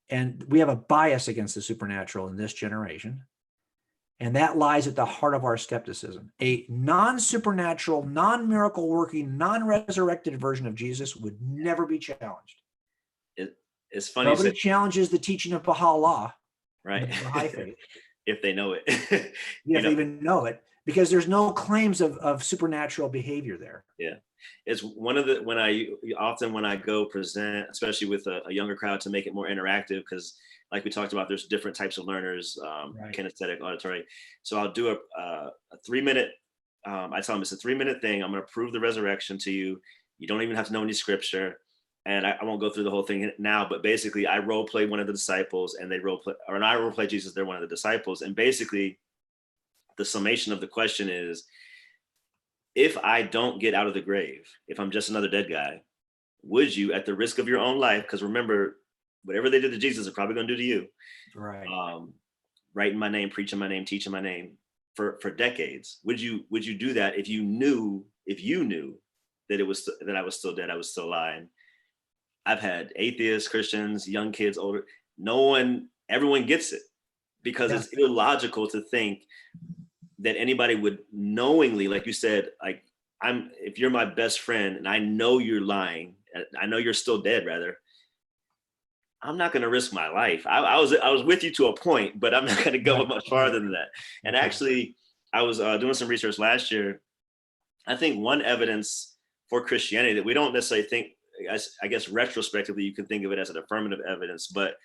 And we have a bias against the supernatural in this generation. And that lies at the heart of our skepticism. A non-supernatural, non-miracle working, non-resurrected version of Jesus would never be challenged. It's funny. Nobody challenges the teaching of Baha'u'llah, right? The Baha'i faith. If they know it. If they even know it, because there's no claims of supernatural behavior there. Yeah. It's one of the, when I go present, especially with a younger crowd, to make it more interactive, because like we talked about, there's different types of learners, Right. kinesthetic, auditory. So I'll do a 3-minute, I tell them it's a 3-minute thing. I'm going to prove the resurrection to you. You don't even have to know any scripture. And I won't go through the whole thing now, but basically I role play one of the disciples, and I role play Jesus. They're one of the disciples. And basically the summation of the question is, if I don't get out of the grave, if I'm just another dead guy, would you, at the risk of your own life, because remember, whatever they did to Jesus, they're probably going to do to you. Right. Writing my name, preaching my name, teaching my name for decades. Would you do that if you knew that that I was still dead, I was still alive? I've had atheists, Christians, young kids, older. Everyone gets it, because it's illogical to think that anybody would knowingly, like you said, like if you're my best friend and I know you're lying, I know you're still dead, rather, I'm not going to risk my life. I was with you to a point, but I'm not going to go much farther than that. And actually, I was doing some research last year. I think one evidence for Christianity that we don't necessarily think, I guess retrospectively, you can think of it as an affirmative evidence, but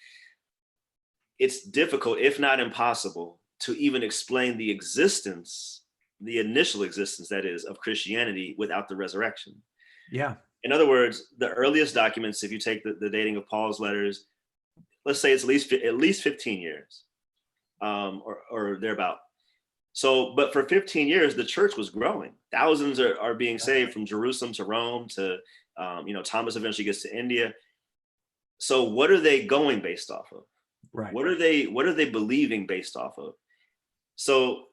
it's difficult, if not impossible, to even explain the initial existence, that is, of Christianity without the resurrection. Yeah. In other words, the earliest documents, if you take the dating of Paul's letters, let's say it's at least 15 years, or thereabout. So, but for 15 years, the church was growing. Thousands are being saved from Jerusalem to Rome to, Thomas eventually gets to India. So what are they going based off of? Right. What are they believing based off of? So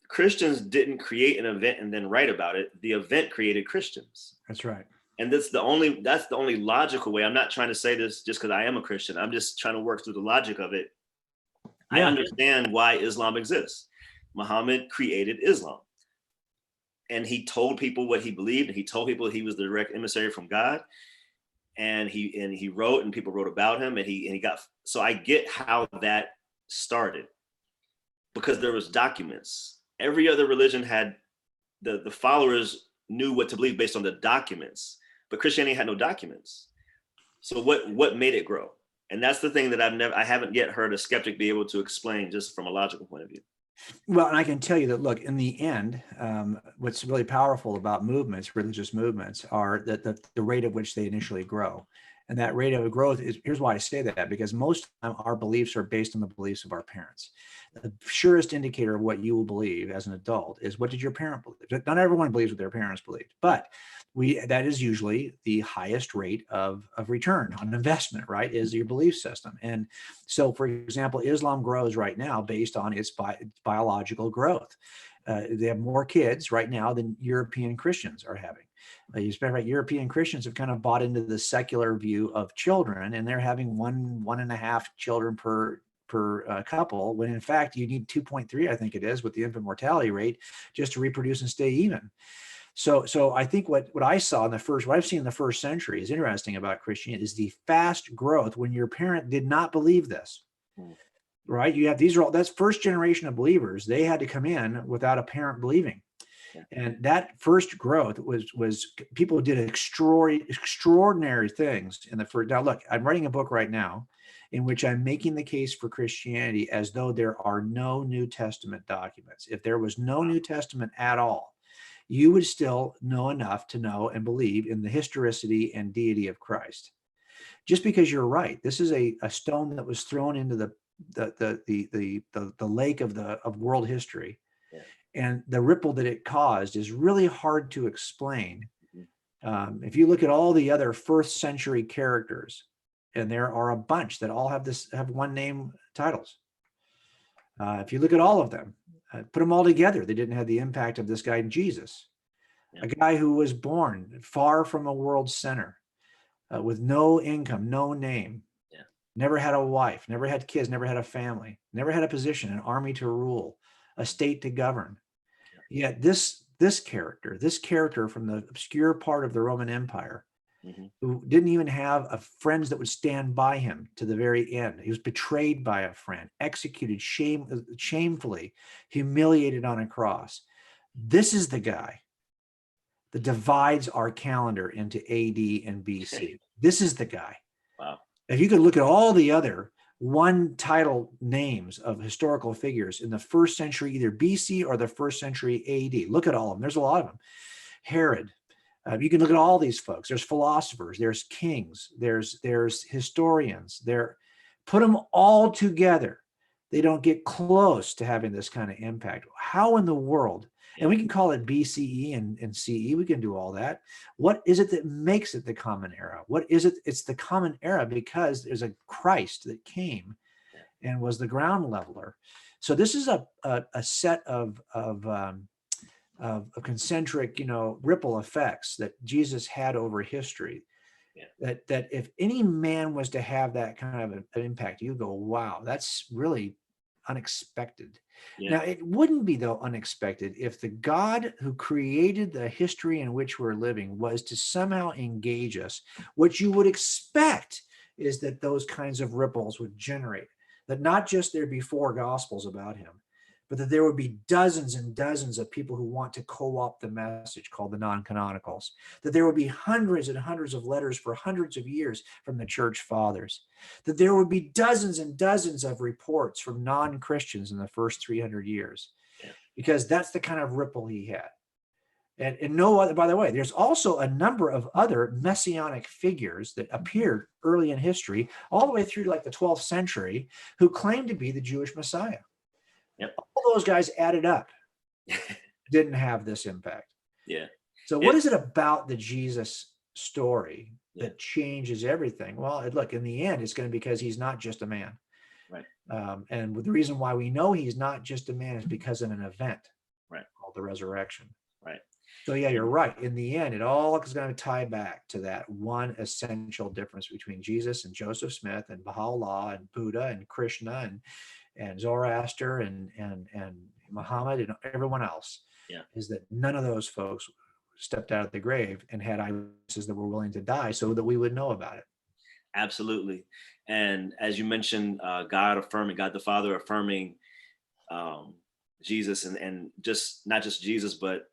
Christians didn't create an event and then write about it. The event created Christians. That's right. And that's the only logical way. I'm not trying to say this just because I am a Christian. I'm just trying to work through the logic of it. Yeah. I understand why Islam exists. Muhammad created Islam, and he told people what he believed, and he told people he was the direct emissary from God. And he wrote, and people wrote about him, and he got. So I get how that started, because there was documents. Every other religion had the followers knew what to believe based on the documents, but Christianity had no documents. So what made it grow? And that's the thing that I haven't yet heard a skeptic be able to explain, just from a logical point of view. Well, and I can tell you that, look, in the end, what's really powerful about movements, religious movements, are that the rate at which they initially grow. And that rate of growth is, here's why I say that, because most of the time our beliefs are based on the beliefs of our parents. The surest indicator of what you will believe as an adult is, what did your parent believe? Not everyone believes what their parents believed, but that is usually the highest rate of return on investment, right? Is your belief system. And so, for example, Islam grows right now based on its biological growth. They have more kids right now than European Christians are having. European Christians have kind of bought into the secular view of children, and they're having one and a half children per couple, when in fact you need 2.3, I think it is, with the infant mortality rate, just to reproduce and stay even. So I think what I saw what I've seen in the first century is interesting about Christianity is the fast growth when your parent did not believe this. Right? You have that's first generation of believers. They had to come in without a parent believing. And that first growth was people did extraordinary things in the first. Now, look, I'm writing a book right now in which I'm making the case for Christianity as though there are no New Testament documents. If there was no New Testament at all, you would still know enough to know and believe in the historicity and deity of Christ. just because you're right. This is a stone that was thrown into the lake of world history, Yeah. and the ripple that it caused is really hard to explain. Mhm. If you look at all the other first century characters, and there are a bunch that all have one name titles. If you look at all of them, put them all together, they didn't have the impact of this guy Jesus, Yeah. a guy who was born far from a world center, with no income, no name, Yeah. never had a wife, never had kids, never had a family, never had a position, an army to rule, a state to govern. Yeah. Yet this character from the obscure part of the Roman Empire, Mhm. who didn't even have friends that would stand by him to the very end. He was betrayed by a friend, executed shamefully, humiliated on a cross. This is the guy that divides our calendar into AD and BC. This is the guy. Wow. If you could look at all the other one title names of historical figures in the first century, either BC or the first century AD, look at all of them. There's a lot of them. Herod. You can look at all these folks. There's philosophers, there's kings, there's historians. Put them all together. They don't get close to having this kind of impact. How in the world? And we can call it BCE and CE. We can do all that. What is it that makes it the common era? What is it? It's the common era because there's a Christ that came and was the ground leveler. So this is a set of concentric, ripple effects that Jesus had over history. Yeah. That if any man was to have that kind of an impact, you go, wow, that's really unexpected. Yeah. Now, it wouldn't be, though, unexpected if the God who created the history in which we're living was to somehow engage us. What you would expect is that those kinds of ripples would generate, that not just there be 4 gospels about him, but that there would be dozens and dozens of people who want to co-opt the message called the non-canonicals, that there would be hundreds and hundreds of letters for hundreds of years from the church fathers, that there would be dozens and dozens of reports from non-Christians in the first 300 years, because that's the kind of ripple he had. And no other, by the way, there's also a number of other messianic figures that appeared early in history, all the way through like the 12th century, who claimed to be the Jewish Messiah. Yep. All those guys added up didn't have this impact. Yeah. So what is it about the Jesus story that changes everything? Well, look, in the end, it's going to be because he's not just a man. Right. And the reason why we know he's not just a man is because of an event called the resurrection. Right. So yeah, you're right. In the end, it all is going to tie back to that one essential difference between Jesus and Joseph Smith and Baha'u'llah and Buddha and Krishna and Zoroaster and Muhammad and everyone else, is that none of those folks stepped out of the grave and had eyewitnesses that were willing to die so that we would know about it. Absolutely. And as you mentioned, God the Father affirming Jesus and just not just Jesus, but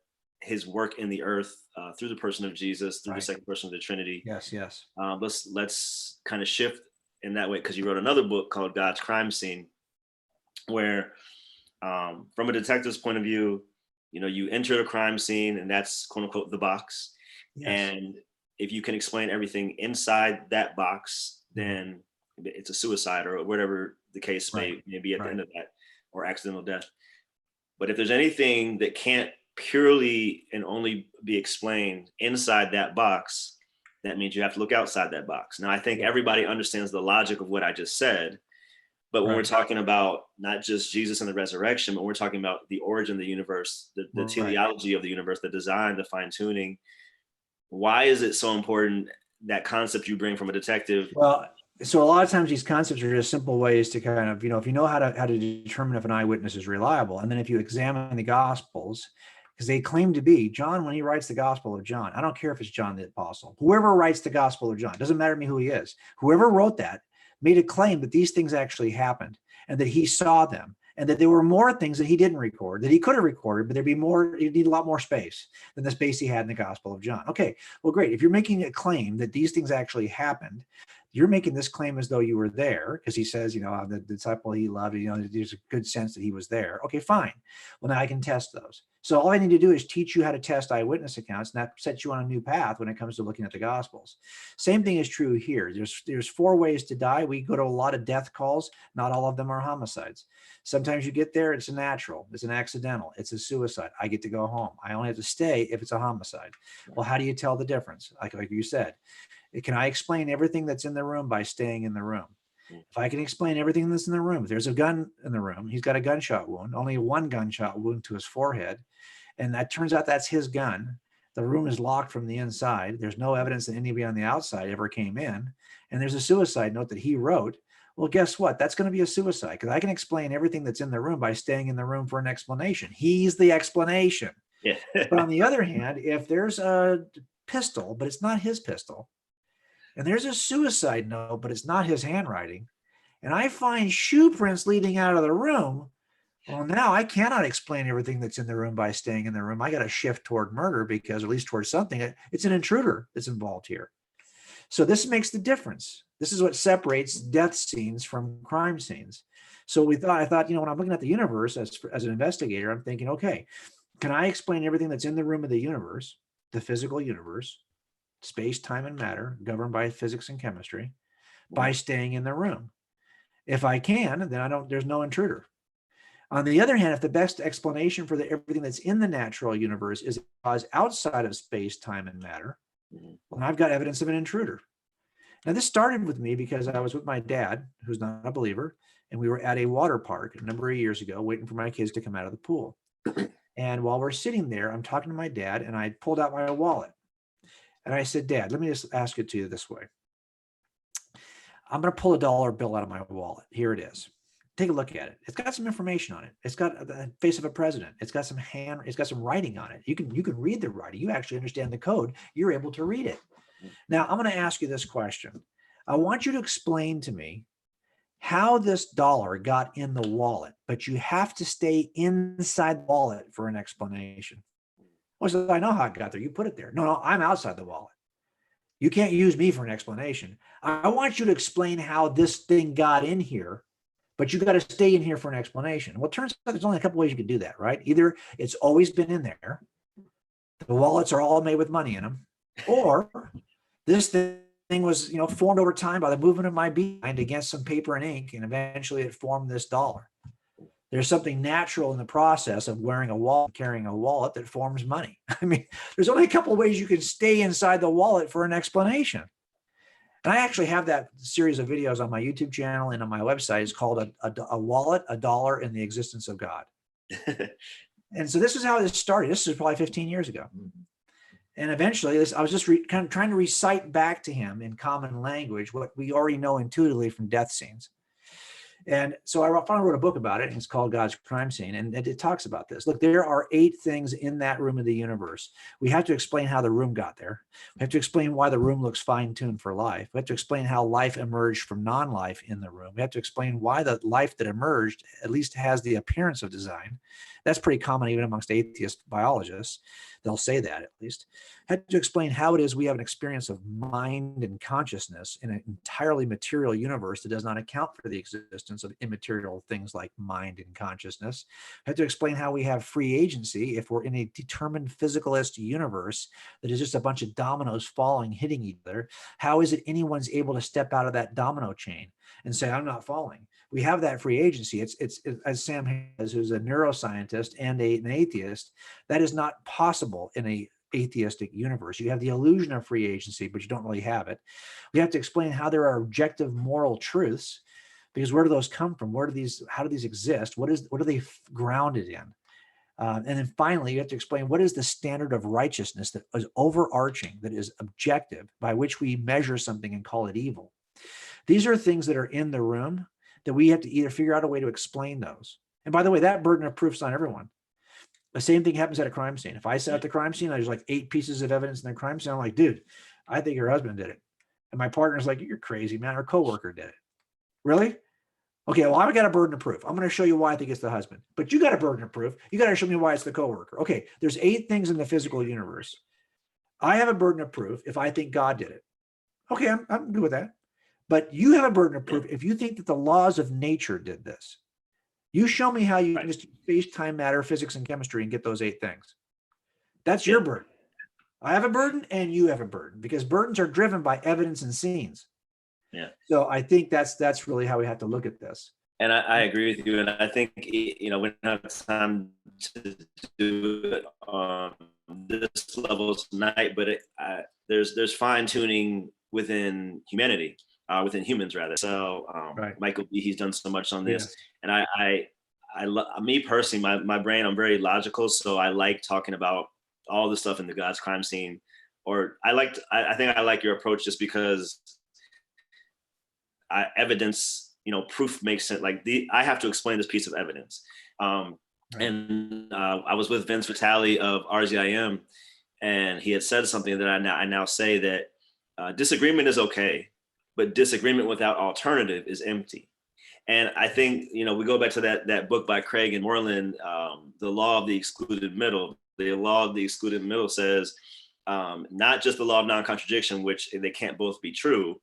his work in the earth through the person of Jesus, through the second person of the Trinity. Yes. Let's kind of shift in that way, because you wrote another book called God's Crime Scene, where from a detective's point of view, you enter a crime scene, and that's quote unquote the box. Yes. And if you can explain everything inside that box, then it's a suicide or whatever the case may be at the end of that, or accidental death. But if there's anything that can't purely and only be explained inside that box, that means you have to look outside that box. Now, I think everybody understands the logic of what I just said. But when we're talking about not just Jesus and the resurrection, but we're talking about the origin of the universe, the teleology of the universe, the design, the fine tuning. Why is it so important, that concept you bring from a detective? Well, so a lot of times these concepts are just simple ways to kind of, if you know how to determine if an eyewitness is reliable, and then if you examine the Gospels, because they claim to be, John, when he writes the Gospel of John, I don't care if it's John the Apostle, whoever writes the Gospel of John, doesn't matter to me who he is, whoever wrote that made a claim that these things actually happened and that he saw them, and that there were more things that he didn't record that he could have recorded, but there'd be more, you'd need a lot more space than the space he had in the Gospel of John. Okay, well, great. If you're making a claim that these things actually happened, you're making this claim as though you were there, because he says, the disciple he loved, there's a good sense that he was there. Okay, fine. Well, now I can test those. So all I need to do is teach you how to test eyewitness accounts, and that sets you on a new path when it comes to looking at the Gospels. Same thing is true here. There's 4 ways to die. We go to a lot of death calls. Not all of them are homicides. Sometimes you get there, it's a natural, it's an accidental, it's a suicide. I get to go home. I only have to stay if it's a homicide. Well, how do you tell the difference? Like you said, can I explain everything that's in the room by staying in the room? If I can explain everything that's in the room, if there's a gun in the room, he's got a gunshot wound, only 1 gunshot wound to his forehead. And that turns out that's his gun. The room is locked from the inside. There's no evidence that anybody on the outside ever came in. And there's a suicide note that he wrote. Well, guess what? That's going to be a suicide because I can explain everything that's in the room by staying in the room for an explanation. He's the explanation. Yeah. But on the other hand, if there's a pistol, but it's not his pistol, and there's a suicide note, but it's not his handwriting, and I find shoe prints leading out of the room, well, now I cannot explain everything that's in the room by staying in the room. I got to shift toward murder because, at least towards something, it's an intruder that's involved here. So this makes the difference. This is what separates death scenes from crime scenes. So I thought, when I'm looking at the universe as an investigator, I'm thinking, okay, can I explain everything that's in the room of the universe, the physical universe, space, time, and matter, governed by physics and chemistry, by staying in the room? If I can, then there's no intruder. On the other hand, if the best explanation for everything that's in the natural universe is a cause outside of space, time, and matter, well, I've got evidence of an intruder. Now, this started with me because I was with my dad, who's not a believer, and we were at a water park a number of years ago, waiting for my kids to come out of the pool. And while we're sitting there, I'm talking to my dad, and I pulled out my wallet. And I said, Dad, let me just ask it to you this way. I'm going to pull a dollar bill out of my wallet. Here it is. Take a look at it. It's got some information on it. It's got the face of a president. It's got some writing on it. You can read the writing. You actually understand the code. You're able to read it. Now, I'm going to ask you this question. I want you to explain to me how this dollar got in the wallet, but you have to stay inside the wallet for an explanation. Well, so I know how it got there. You put it there. No, I'm outside the wallet. You can't use me for an explanation. I want you to explain how this thing got in here, but you got to stay in here for an explanation. Well, it turns out there's only a couple ways you can do that, right? Either it's always been in there, the wallets are all made with money in them, or this thing was, formed over time by the movement of my mind against some paper and ink, and eventually it formed this dollar. There's something natural in the process of wearing a wallet, carrying a wallet that forms money. I mean, there's only a couple of ways you can stay inside the wallet for an explanation. And I actually have that series of videos on my YouTube channel and on my website. It's called a Wallet, a Dollar, and the Existence of God. And so this is how this started. This is probably 15 years ago. And eventually I was just kind of trying to recite back to him in common language what we already know intuitively from death scenes. And so I finally wrote a book about it, and it's called God's Crime Scene, and it talks about this. Look, there are 8 things in that room of the universe. We have to explain how the room got there. We have to explain why the room looks fine-tuned for life. We have to explain how life emerged from non-life in the room. We have to explain why the life that emerged at least has the appearance of design. That's pretty common even amongst atheist biologists. They'll say that at least. Had to explain how it is we have an experience of mind and consciousness in an entirely material universe that does not account for the existence of immaterial things like mind and consciousness. Had to explain how we have free agency if we're in a determined physicalist universe that is just a bunch of dominoes falling, hitting each other. How is it anyone's able to step out of that domino chain and say, I'm not falling? We have that free agency. It's as Sam Hayes, who's a neuroscientist and an atheist, that is not possible in a atheistic universe. You have the illusion of free agency, but you don't really have it. We have to explain how there are objective moral truths, because where do those come from? How do these exist? What are they grounded in? And then finally, you have to explain what is the standard of righteousness that is overarching, that is objective, by which we measure something and call it evil. These are things that are in the room that we have to either figure out a way to explain those. And by the way, that burden of proof is on everyone. The same thing happens at a crime scene. If I sat at the crime scene, there's like 8 pieces of evidence in the crime scene. I'm like, dude, I think your husband did it. And my partner's like, you're crazy, man. Our coworker did it. Really? Okay, well, I've got a burden of proof. I'm going to show you why I think it's the husband. But you got a burden of proof. You got to show me why it's the coworker. Okay, there's 8 things in the physical universe. I have a burden of proof if I think God did it. Okay, I'm good with that. But you have a burden of proof if you think that the laws of nature did this. You show me how you Right. can just space, time, matter, physics, and chemistry and get those 8 things. That's your burden. I have a burden and you have a burden, because burdens are driven by evidence and scenes. Yeah. So I think that's really how we have to look at this. And I agree with you. And I think, we don't have time to do it on this level tonight, but there's fine tuning within humanity, within humans rather. So Right. Michael B, he's done so much on this. Yes. And me personally, my brain, I'm very logical. So I like talking about all the stuff in the God's crime scene, or I think I like your approach just because evidence, proof makes sense. Like I have to explain this piece of evidence. And I was with Vince Vitale of RZIM, and he had said something that I now say, that disagreement is okay, but disagreement without alternative is empty. And I think, we go back to that book by Craig and Moreland, The Law of the Excluded Middle. The law of the excluded middle says, not just the law of non-contradiction, which they can't both be true,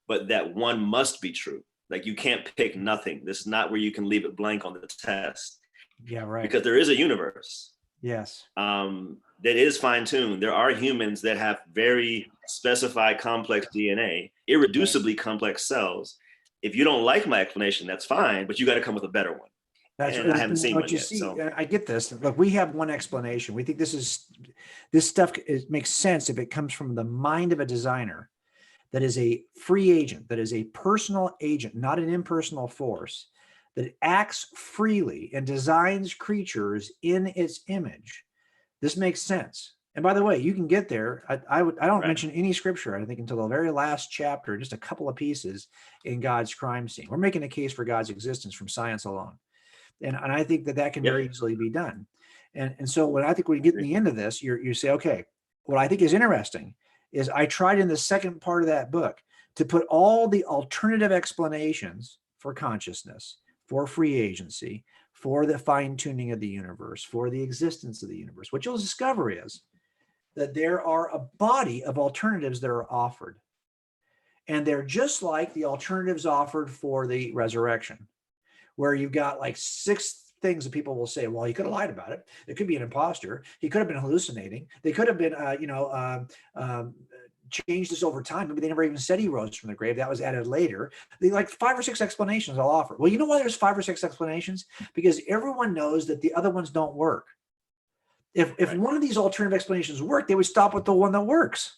but that one must be true. Like you can't pick nothing. This is not where you can leave it blank on the test. Yeah, right. Because there is a universe. Yes. That is fine-tuned. There are humans that have very specified complex DNA, irreducibly complex cells. If you don't like my explanation, that's fine, but you got to come with a better one. That's and I haven't seen what one you yet. see. So. I get this. Look, we have one explanation. We think this stuff makes sense if it comes from the mind of a designer that is a free agent, that is a personal agent, not an impersonal force, that acts freely and designs creatures in its image. This makes sense. And by the way, you can get there. I don't mention any scripture, I think, until the very last chapter, just a couple of pieces in God's crime scene. We're making a case for God's existence from science alone. And I think that can very easily be done. And so when I think when you get in the end of this, you say, okay, what I think is interesting is I tried in the second part of that book to put all the alternative explanations for consciousness, for free agency, for the fine tuning of the universe, for the existence of the universe. What you'll discover is that there are a body of alternatives that are offered. And they're just like the alternatives offered for the resurrection, where you've got like 6 things that people will say, well, he could have lied about it. It could be an imposter. He could have been hallucinating. They could have been, changed this over time. Maybe they never even said he rose from the grave. That was added later. They like 5 or 6 explanations I'll offer. Well, you know why there's 5 or 6 explanations? Because everyone knows that the other ones don't work. If one of these alternative explanations worked, they would stop with the one that works.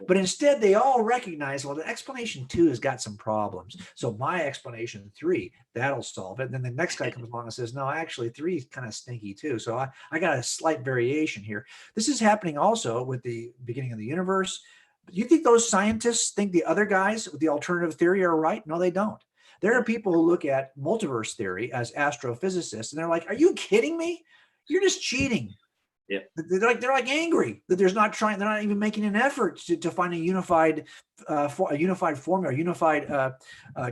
But instead, they all recognize, well, the explanation 2 has got some problems. So my explanation 3, that'll solve it. And then the next guy comes along and says, no, actually 3 is kind of stinky too. So I got a slight variation here. This is happening also with the beginning of the universe. You think those scientists think the other guys with the alternative theory are right? No, they don't. There are people who look at multiverse theory as astrophysicists, and they're like, are you kidding me? You're just cheating. Yeah. They're like angry that they're not even making an effort to find a unified formula, a unified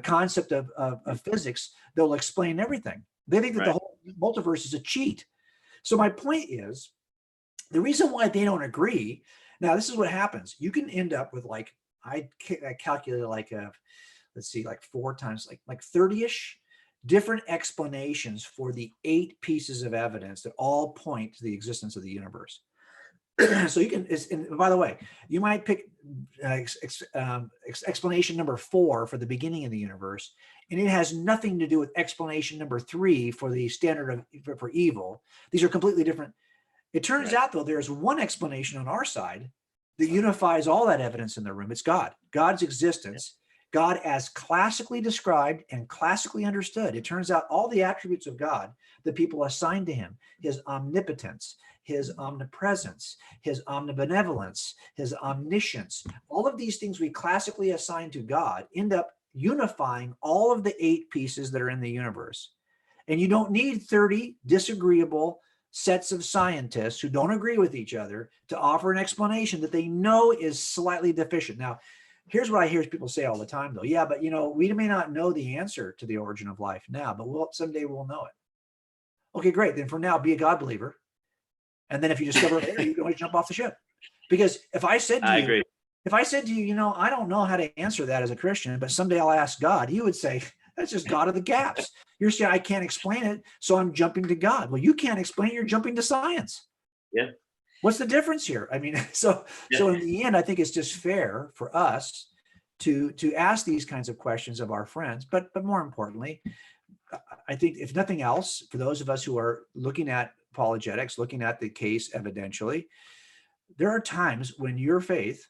concept of physics that will explain everything. They think that the whole multiverse is a cheat. So my point is, the reason why they don't agree, now this is what happens. You can end up with like, I calculated like, let's see, like 4 times, like 30-ish different explanations for the 8 pieces of evidence that all point to the existence of the universe. So you can, and by the way, you might pick explanation number 4 for the beginning of the universe, and it has nothing to do with explanation number 3 for the standard for evil. These are completely different. It turns out, though, there's one explanation on our side that unifies all that evidence in the room. It's God's existence. God as classically described and classically understood. It turns out all the attributes of God that people assign to him, his omnipotence, his omnipresence, his omnibenevolence, his omniscience, all of these things we classically assign to God end up unifying all of the 8 pieces that are in the universe. And you don't need 30 disagreeable sets of scientists who don't agree with each other to offer an explanation that they know is slightly deficient. Now, here's what I hear people say all the time, though. Yeah, but we may not know the answer to the origin of life now, but someday we'll know it. Okay, great. Then for now, be a God believer. And then if you discover it later, you can always jump off the ship. Because if I said to you, I don't know how to answer that as a Christian, but someday I'll ask God, you would say, That's just God of the gaps. You're saying, I can't explain it, so I'm jumping to God. Well, you can't explain it, you're jumping to science. Yeah. What's the difference here? I mean, so in the end, I think it's just fair for us to ask these kinds of questions of our friends. But more importantly, I think if nothing else, for those of us who are looking at apologetics, looking at the case evidentially, there are times when your faith,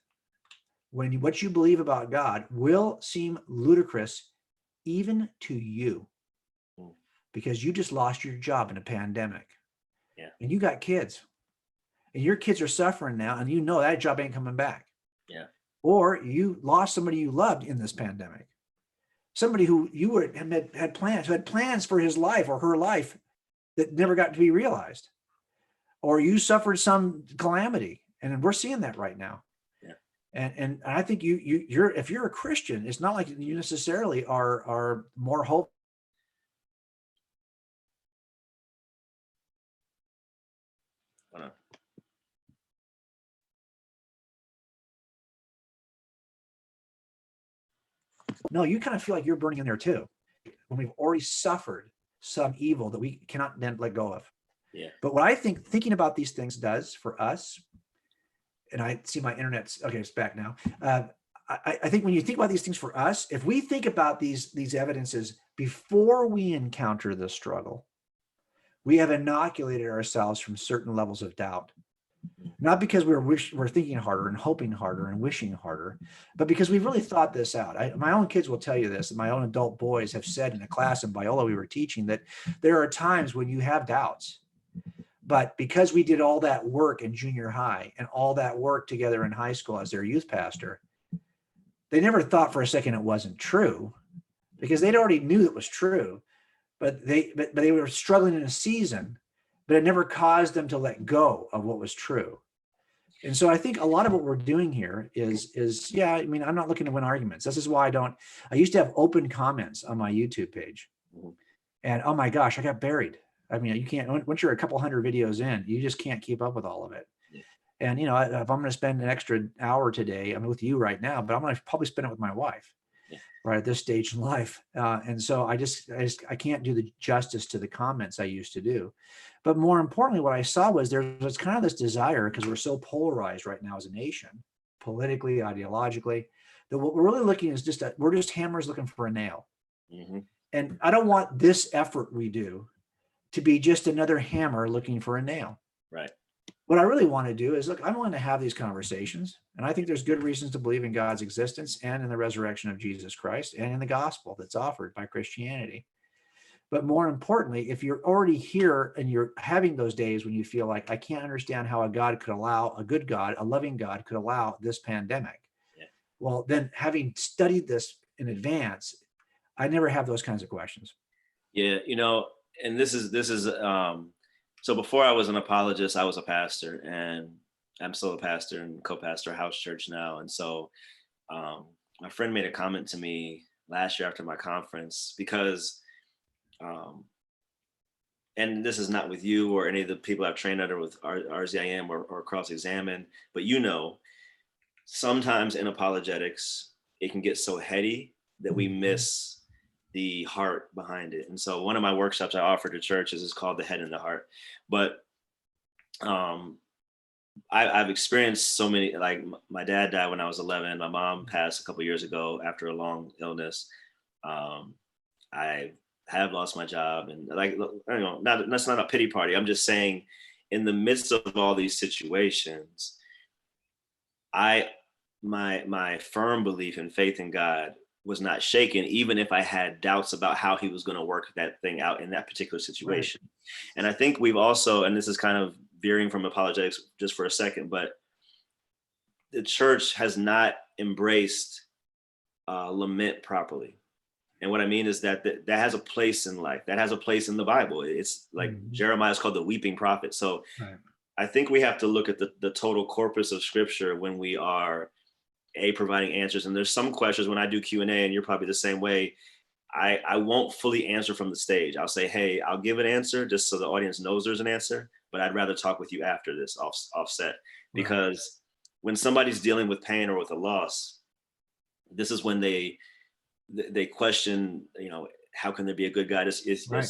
when what you believe about God will seem ludicrous even to you, because you just lost your job in a pandemic. Yeah. And you got kids, and your kids are suffering now, and you know that job ain't coming back. Yeah. Or you lost somebody you loved in this pandemic, somebody who you had plans, who had plans for his life or her life that never got to be realized, or you suffered some calamity, and we're seeing that right now. Yeah. And I think you're if you're a Christian, it's not like you necessarily are more hope. No, you kind of feel like you're burning in there too, when we've already suffered some evil that we cannot then let go of. Yeah. But what I think thinking about these things does for us, and I see my internet's okay, it's back now. I think when you think about these things for us, if we think about these evidences before we encounter the struggle, we have inoculated ourselves from certain levels of doubt. Not because we're thinking harder and hoping harder and wishing harder, but because we've really thought this out. My own kids will tell you this, and my own adult boys have said in a class in Biola we were teaching that there are times when you have doubts. But because we did all that work in junior high and all that work together in high school as their youth pastor, they never thought for a second it wasn't true, because they'd already knew it was true, but they were struggling in a season, but it never caused them to let go of what was true. And so I think a lot of what we're doing here is, yeah, I mean, I'm not looking to win arguments. This is why I used to have open comments on my YouTube page. And oh my gosh, I got buried. I mean, you can't, once you're a couple hundred videos in, you just can't keep up with all of it. Yeah. And, you know, if I'm going to spend an extra hour today, I'm with you right now, but I'm going to probably spend it with my wife, right at this stage in life. And so I can't do the justice to the comments I used to do. But more importantly, what I saw was there was kind of this desire, because we're so polarized right now as a nation, politically, ideologically, that what we're really looking is we're just hammers looking for a nail. Mm-hmm. And I don't want this effort we do to be just another hammer looking for a nail. Right. What I really want to do is, look, I want to have these conversations. And I think there's good reasons to believe in God's existence and in the resurrection of Jesus Christ and in the gospel that's offered by Christianity. But more importantly, if you're already here and you're having those days when you feel like, I can't understand how a good God, a loving God could allow this pandemic. Yeah. Well, then having studied this in advance, I never have those kinds of questions. Yeah. You know, and this is so before I was an apologist, I was a pastor, and I'm still a pastor and co-pastor at House Church now. And so my friend made a comment to me last year after my conference, because and this is not with you or any of the people I've trained under with RZIM or cross-examine, but sometimes in apologetics, it can get so heady that we miss the heart behind it. And so one of my workshops I offer to churches is called The Head and the Heart. But I've experienced so many, like my dad died when I was 11. My mom passed a couple of years ago after a long illness. I have lost my job, and like, I don't know, that's not a pity party. I'm just saying, in the midst of all these situations, my firm belief and faith in God was not shaken, even if I had doubts about how he was going to work that thing out in that particular situation. Right. And I think we've also, and this is kind of veering from apologetics just for a second, but the church has not embraced lament properly. And what I mean is that has a place in life, that has a place in the Bible. It's like Jeremiah is called the weeping prophet. So right. I think we have to look at the total corpus of scripture when we are providing answers. And there's some questions when I do Q&A, and you're probably the same way, I won't fully answer from the stage. I'll say, hey, I'll give an answer just so the audience knows there's an answer, but I'd rather talk with you after this offset. Because when somebody's dealing with pain or with a loss, this is when they question, you know, how can there be a good God? It's Right.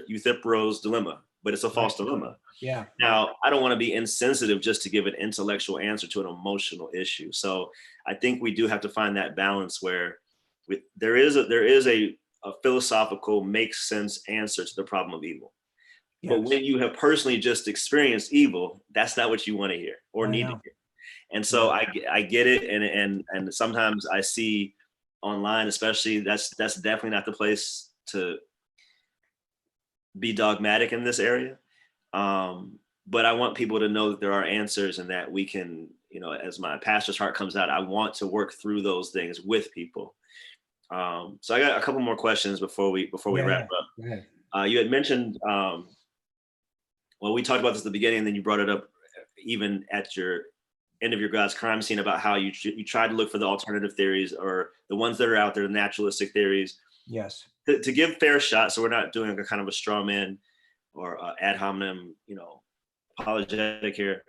Euthyphro's dilemma, but it's a false dilemma. Yeah. Now, I don't want to be insensitive just to give an intellectual answer to an emotional issue. So I think we do have to find that balance where there is a philosophical, makes sense answer to the problem of evil. But Yes. when you have personally just experienced evil, that's not what you want to hear or I need to know. hear. And so Yeah. I get it, and sometimes I see online, especially, that's definitely not the place to be dogmatic in this area. But I want people to know that there are answers, and that we can, as my pastor's heart comes out, I want to work through those things with people. So I got a couple more questions before we Yeah. wrap up. Go ahead. You had mentioned, well, we talked about this at the beginning, and then you brought it up even at your end of your God's crime scene about how you try to look for the alternative theories, or the ones that are out there, the naturalistic theories, Yes. to give fair shot. So we're not doing a kind of a straw man or ad hominem, apologetic here.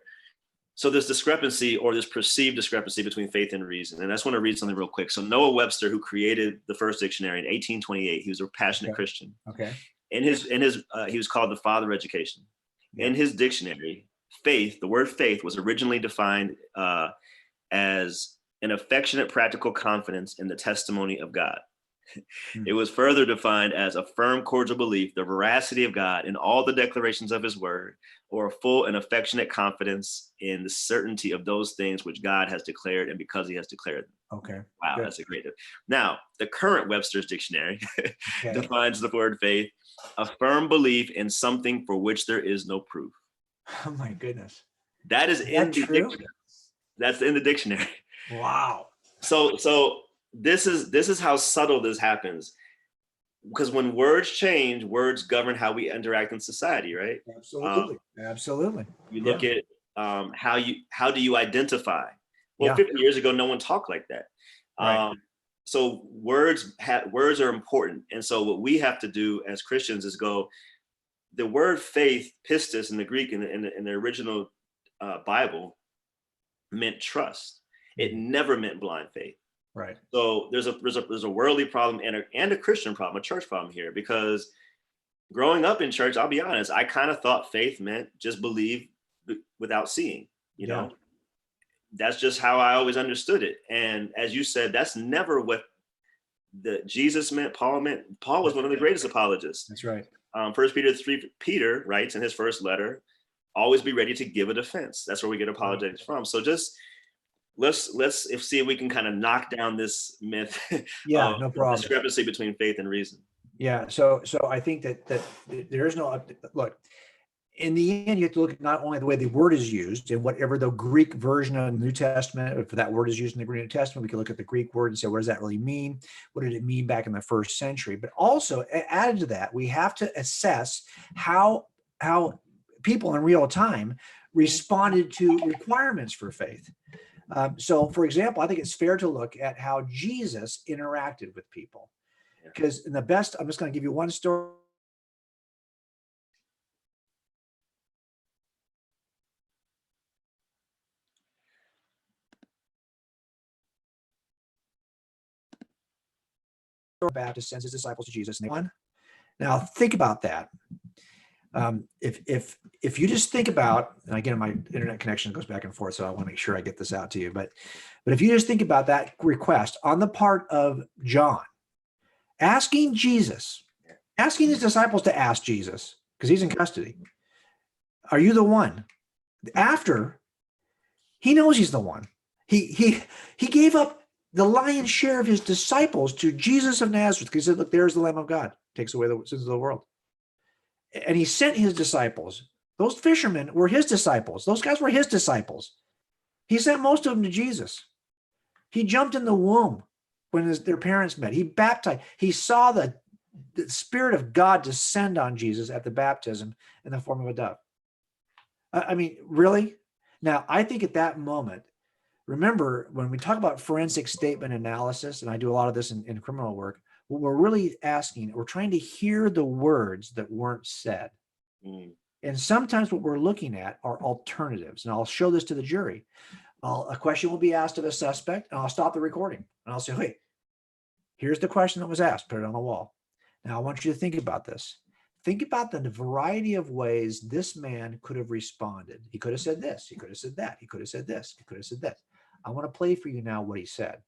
So this discrepancy, or this perceived discrepancy between faith and reason. And I just want to read something real quick. So Noah Webster, who created the first dictionary in 1828, he was a passionate Christian. Okay. He was called the father of education. Yeah. In his dictionary, faith, the word faith, was originally defined as an affectionate, practical confidence in the testimony of God. It was further defined as a firm, cordial belief, the veracity of God in all the declarations of his word, or a full and affectionate confidence in the certainty of those things which God has declared, and because he has declared them. Okay. Wow, Good. that's a great. Now, the current Webster's dictionary Okay. defines the word faith: a firm belief in something for which there is no proof. Oh my goodness. That is in the true? dictionary. That's in the dictionary. Wow. So this is how subtle this happens. Because when words change, words govern how we interact in society, right? Absolutely. Absolutely. You look at how do you identify? Well, Yeah. 50 years ago, no one talked like that. Right. So words are important, and so what we have to do as Christians is go. The word faith, pistis, in the Greek, in the original Bible, meant trust. It never meant blind faith. Right. So there's a worldly problem and a Christian problem, a church problem here, because growing up in church, I'll be honest, I kind of thought faith meant just believe without seeing. That's just how I always understood it. And as you said, that's never what Jesus meant. Paul meant. Paul was one of the greatest apologists. That's right. 1 Peter 3, Peter writes in his first letter, always be ready to give a defense. That's where we get apologetics from. So just let's see if we can kind of knock down this myth Yeah, of no problem. discrepancy between faith and reason. Yeah. So I think that there is no look. In the end, you have to look at not only the way the word is used in whatever the Greek version of the New Testament, if that word is used in the New Testament, we can look at the Greek word and say, what does that really mean? What did it mean back in the first century? But also added to that, we have to assess how people in real time responded to requirements for faith. So, for example, I think it's fair to look at how Jesus interacted with people. Because I'm just going to give you one story. Baptist sends his disciples to Jesus, and they one. Now think about that. If you just think about, and again, my internet connection goes back and forth, so I want to make sure I get this out to you. But if you just think about that request on the part of John, asking his disciples to ask Jesus, because he's in custody, are you the one? After he knows he's the one, he gave up the lion's share of his disciples to Jesus of Nazareth, because he said, look, there's the Lamb of God, takes away the sins of the world. And he sent his disciples. Those fishermen were his disciples. Those guys were his disciples. He sent most of them to Jesus. He jumped in the womb when their parents met. He baptized. He saw the Spirit of God descend on Jesus at the baptism in the form of a dove. I mean, really? Now, I think at that moment, remember, when we talk about forensic statement analysis, and I do a lot of this in criminal work, what we're really asking, we're trying to hear the words that weren't said. And sometimes what we're looking at are alternatives. And I'll show this to the jury. A question will be asked of a suspect, and I'll stop the recording. And I'll say, hey, here's the question that was asked. Put it on the wall. Now, I want you to think about this. Think about the variety of ways this man could have responded. He could have said this. He could have said that. He could have said this. He could have said that. I want to play for you now what he said.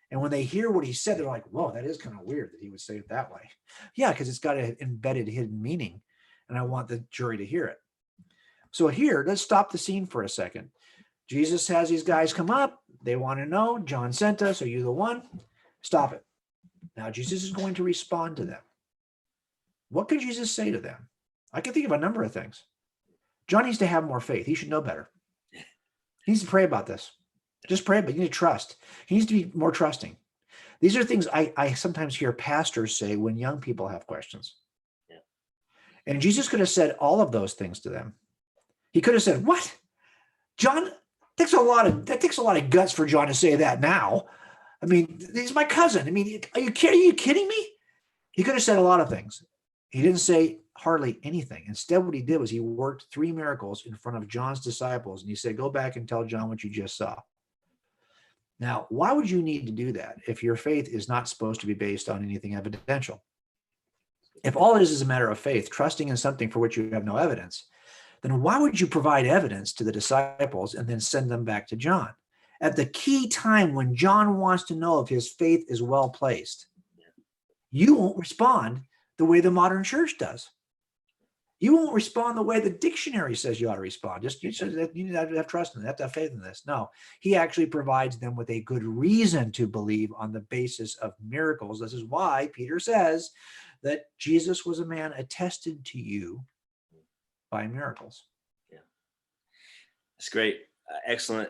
And when they hear what he said, they're like, whoa, that is kind of weird that he would say it that way. Yeah, because it's got an embedded hidden meaning. And I want the jury to hear it. So here, let's stop the scene for a second. Jesus has these guys come up. They want to know, John sent us. Are you the one? Stop it. Now, Jesus is going to respond to them. What could Jesus say to them? I can think of a number of things. John needs to have more faith. He should know better. He needs to pray about this. Just pray, but you need to trust. He needs to be more trusting. These are things I sometimes hear pastors say when young people have questions. Yeah. And Jesus could have said all of those things to them. He could have said, what? John, that takes a lot of guts for John to say that now. I mean, he's my cousin. I mean, are you kidding me? He could have said a lot of things. He didn't say hardly anything. Instead, what he did was he worked 3 miracles in front of John's disciples. And he said, go back and tell John what you just saw. Now, why would you need to do that if your faith is not supposed to be based on anything evidential? If all it is a matter of faith, trusting in something for which you have no evidence, then why would you provide evidence to the disciples and then send them back to John? At the key time when John wants to know if his faith is well placed, you won't respond the way the modern church does. You won't respond the way the dictionary says you ought to respond. You need to have trust in it, you have to have faith in this. No, he actually provides them with a good reason to believe on the basis of miracles. This is why Peter says that Jesus was a man attested to you by miracles. Yeah, that's great. Excellent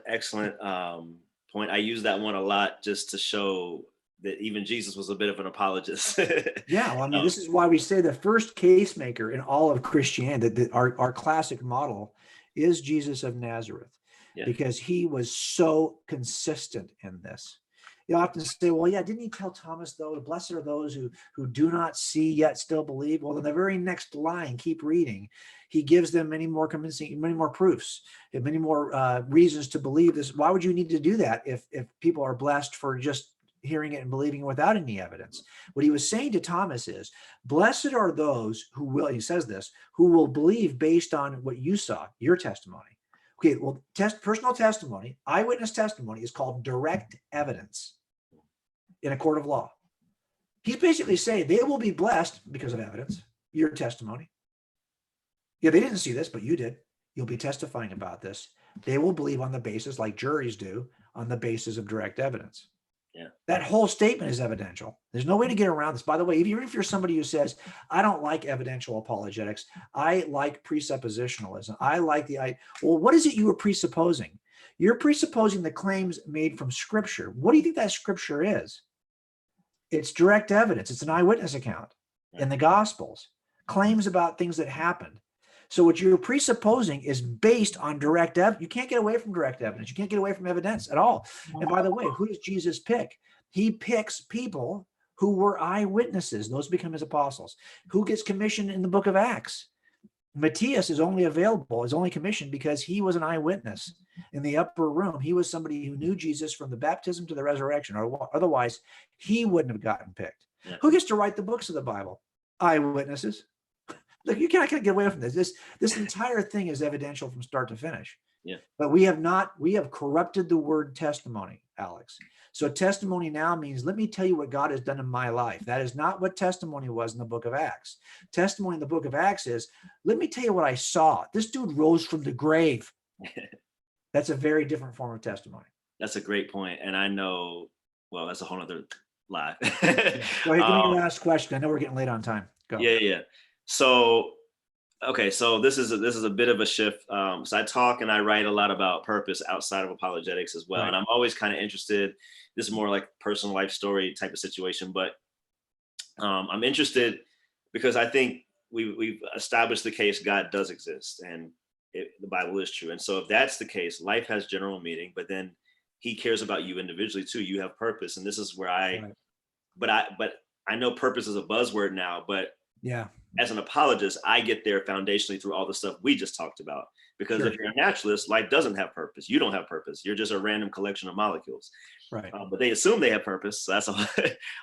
point. I use that one a lot just to show that even Jesus was a bit of an apologist. Yeah, well, I mean, this is why we say the first case maker in all of Christianity, that our classic model is Jesus of Nazareth, because he was so consistent in this. You often say, well, yeah, didn't he tell Thomas, though, blessed are those who do not see yet still believe? Well, in the very next line, keep reading, he gives them many more convincing, many more proofs, and many more reasons to believe this. Why would you need to do that if people are blessed for just hearing it and believing it without any evidence? What he was saying to Thomas is, blessed are those who will, he says this, who will believe based on what you saw, your testimony. Okay, well, personal testimony, eyewitness testimony is called direct evidence in a court of law. He's basically saying they will be blessed because of evidence, your testimony. Yeah, they didn't see this, but you did. You'll be testifying about this. They will believe on the basis, like juries do, on the basis of direct evidence. Yeah. That whole statement is evidential. There's no way to get around this. By the way, even if you're somebody who says, I don't like evidential apologetics, I like presuppositionalism, well, what is it you were presupposing? You're presupposing the claims made from Scripture. What do you think that Scripture is? It's direct evidence. It's an eyewitness account in the Gospels, claims about things that happened. So what you're presupposing is based on direct evidence. You can't get away from direct evidence. You can't get away from evidence at all. And by the way, who does Jesus pick? He picks people who were eyewitnesses. Those become his apostles. Who gets commissioned in the book of Acts? Matthias is only commissioned because he was an eyewitness in the upper room. He was somebody who knew Jesus from the baptism to the resurrection, or otherwise he wouldn't have gotten picked. Yeah. Who gets to write the books of the Bible? Eyewitnesses. Look, you can't get away from this. This entire thing is evidential from start to finish. Yeah. But we have corrupted the word testimony, Alex. So testimony now means, let me tell you what God has done in my life. That is not what testimony was in the book of Acts. Testimony in the book of Acts is, let me tell you what I saw. This dude rose from the grave. That's a very different form of testimony. That's a great point. And I know, well, that's a whole other lie. Go ahead, give me your last question. I know we're getting late on time. Go. Yeah. So, okay, so this is a bit of a shift. So I talk and I write a lot about purpose outside of apologetics as well. Right. And I'm always kind of interested. This is more like personal life story type of situation, but I'm interested because I think we've established the case God does exist and the Bible is true. And so if that's the case, life has general meaning, but then he cares about you individually too. You have purpose. And this is where but I know purpose is a buzzword now, but yeah, as an apologist, I get there foundationally through all the stuff we just talked about. Because if you're a naturalist, life doesn't have purpose. You don't have purpose. You're just a random collection of molecules. Right. But they assume they have purpose. So that's a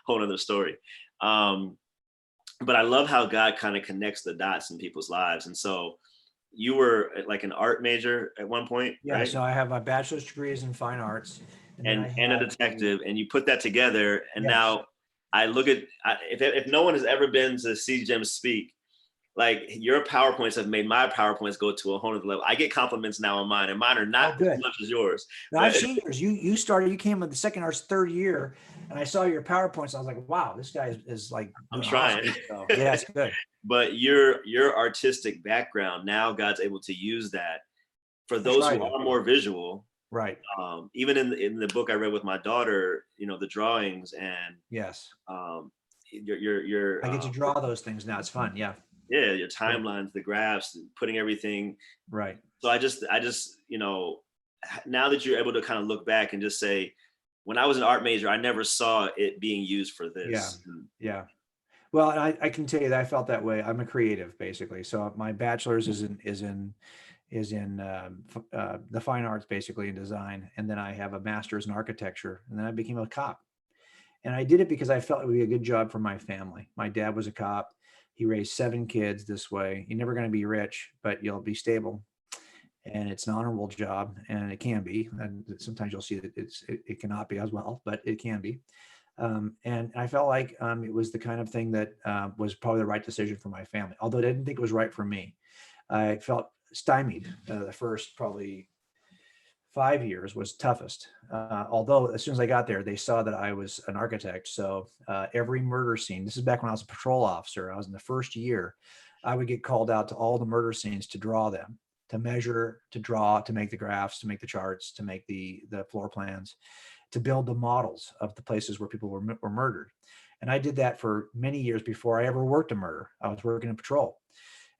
whole other story. but I love how God kind of connects the dots in people's lives. And so you were like an art major at one point, Yeah, right? so I have my bachelor's degrees in fine arts, and then I And a have detective, and you put that together. And yes. now I look at, if no one has ever been to see Jim speak, like your PowerPoints have made my PowerPoints go to a whole other level. I get compliments now on mine, and mine are Oh, not as good. much as yours. Now I've But seen yours. You came in the second or third year, and I saw your PowerPoints. I was like, wow, this guy is like I'm doing trying. awesome. So yeah, it's good. But your artistic background, now God's able to use that for I those try who to. are more visual. Right. Even in the book I read with my daughter, the drawings and Yes. um, your I get to draw those things now. It's fun. Yeah. yeah, your Yeah. timelines, the graphs, putting everything. Right. So I just now that you're able to kind of look back and just say, when I was an art major, I never saw it being used for Yeah. this. Yeah. Well, I can tell you that I felt that way. I'm a creative, basically. So my bachelor's is in the fine arts, basically in design, and then I have a master's in architecture, and then I became a cop. And I did it because I felt it would be a good job for my family. My dad was a cop. He raised 7 kids this way. You're never going to be rich, but you'll be stable. And it's an honorable job, and it can be. And sometimes you'll see that it cannot be as well, but it can be. And I felt like it was the kind of thing that was probably the right decision for my family, although I didn't think it was right for me. I felt stymied the first probably 5 years was toughest. Although as soon as I got there, they saw that I was an architect. So every murder scene, this is back when I was a patrol officer, I was in the first year, I would get called out to all the murder scenes to draw them, to measure, to draw, to make the graphs, to make the charts, to make the floor plans, to build the models of the places where people were murdered. And I did that for many years before I ever worked a murder. I was working in patrol.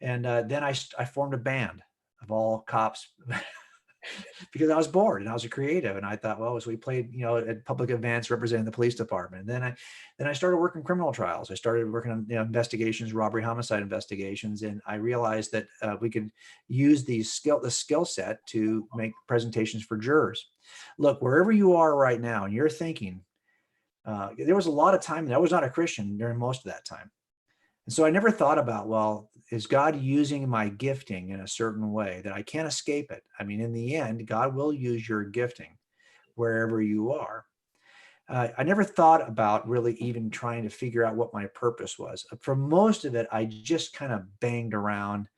And then I formed a band of all cops because I was bored and I was a creative, and I thought, well, as we played, at public events representing the police department. And then I started working criminal trials. I started working on investigations, robbery, homicide investigations, and I realized that we could use the skill set to make presentations for jurors. Look, wherever you are right now, and you're thinking, there was a lot of time that I was not a Christian during most of that time. And so I never thought about, well, is God using my gifting in a certain way that I can't escape it? I mean, in the end, God will use your gifting wherever you are. I never thought about really even trying to figure out what my purpose was. For most of it, I just kind of banged around,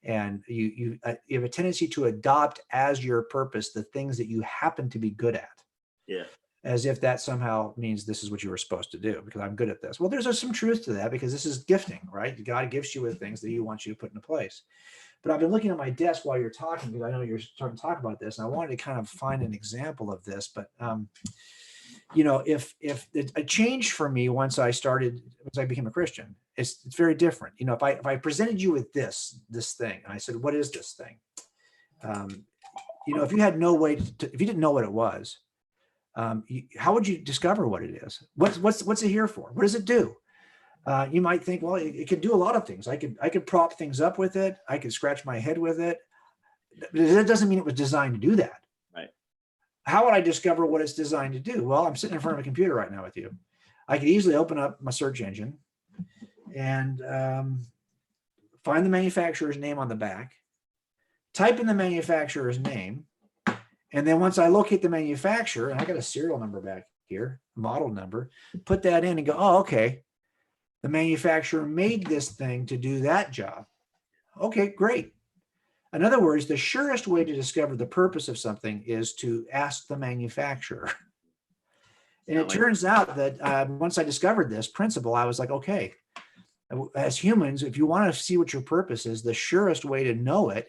and you have a tendency to adopt as your purpose the things that you happen to be good at. Yeah. As if that somehow means this is what you were supposed to do because I'm good at this. Well, there's some truth to that because this is gifting, right? God gifts you with things that he wants you to put into place. But I've been looking at my desk while you're talking because I know you're starting to talk about this, and I wanted to kind of find an example of this. But if it changed for me once I became a Christian, it's very different. If I presented you with this thing and I said, what is this thing? If you had no way if you didn't know what it was, how would you discover what it is? What's it here for? What does it do? You might think, well, it could do a lot of things. I could prop things up with it. I could scratch my head with it. That doesn't mean it was designed to do that. Right. How would I discover what it's designed to do? Well, I'm sitting in front of a computer right now with you. I could easily open up my search engine and find the manufacturer's name on the back, type in the manufacturer's name, and then once I locate the manufacturer, and I got a serial number back here, model number, put that in and go, oh, okay. The manufacturer made this thing to do that job. Okay, great. In other words, the surest way to discover the purpose of something is to ask the manufacturer. And it turns out that once I discovered this principle, I was like, okay, as humans, if you want to see what your purpose is, the surest way to know it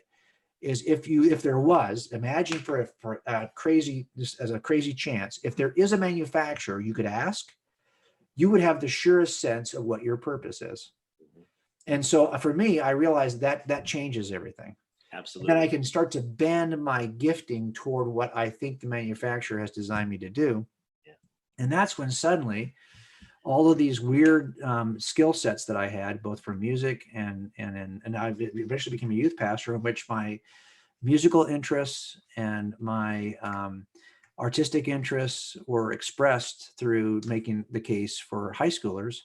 is if there was, imagine for a crazy, just as a crazy chance, if there is a manufacturer you could ask, you would have the surest sense of what your purpose is. And so for me, I realized that changes everything. Absolutely. And then I can start to bend my gifting toward what I think the manufacturer has designed me to do. Yeah. And that's when suddenly all of these weird skill sets that I had, both for music and I eventually became a youth pastor, in which my musical interests and my artistic interests were expressed through making the case for high schoolers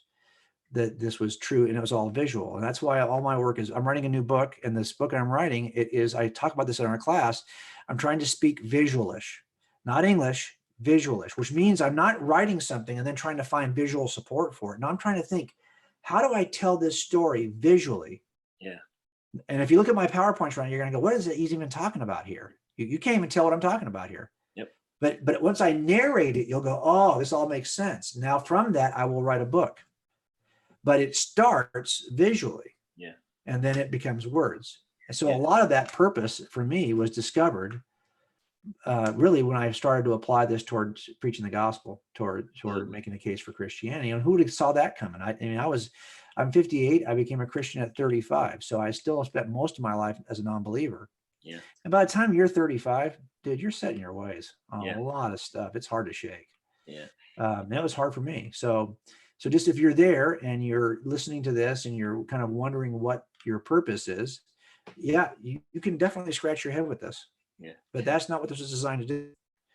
that this was true, and it was all visual. And that's why all my work is, I'm writing a new book, and this book I'm writing, I talk about this in our class. I'm trying to speak visualish, not English, visualish, which means I'm not writing something and then trying to find visual support for it. No, I'm trying to think, how do I tell this story visually? Yeah. And if you look at my PowerPoints right now, you're going to go, what is it he's even talking about here? You can't even tell what I'm talking about here. Yep. But once I narrate it, you'll go, oh, this all makes sense. Now from that, I will write a book. But it starts visually. Yeah. And then it becomes words. And so Yeah. a lot of that purpose for me was discovered really when I started to apply this toward preaching the gospel, toward making a case for Christianity. And who would have saw that coming? I'm 58. I became a Christian at 35. So I still spent most of my life as a non-believer. Yeah. And by the time you're 35, dude, you're set in your ways on Yeah. a lot of stuff. It's hard to shake. Yeah. That was hard for me. So just if you're there and you're listening to this and you're kind of wondering what your purpose is, yeah, you can definitely scratch your head with this. Yeah. But that's not what this is designed to do.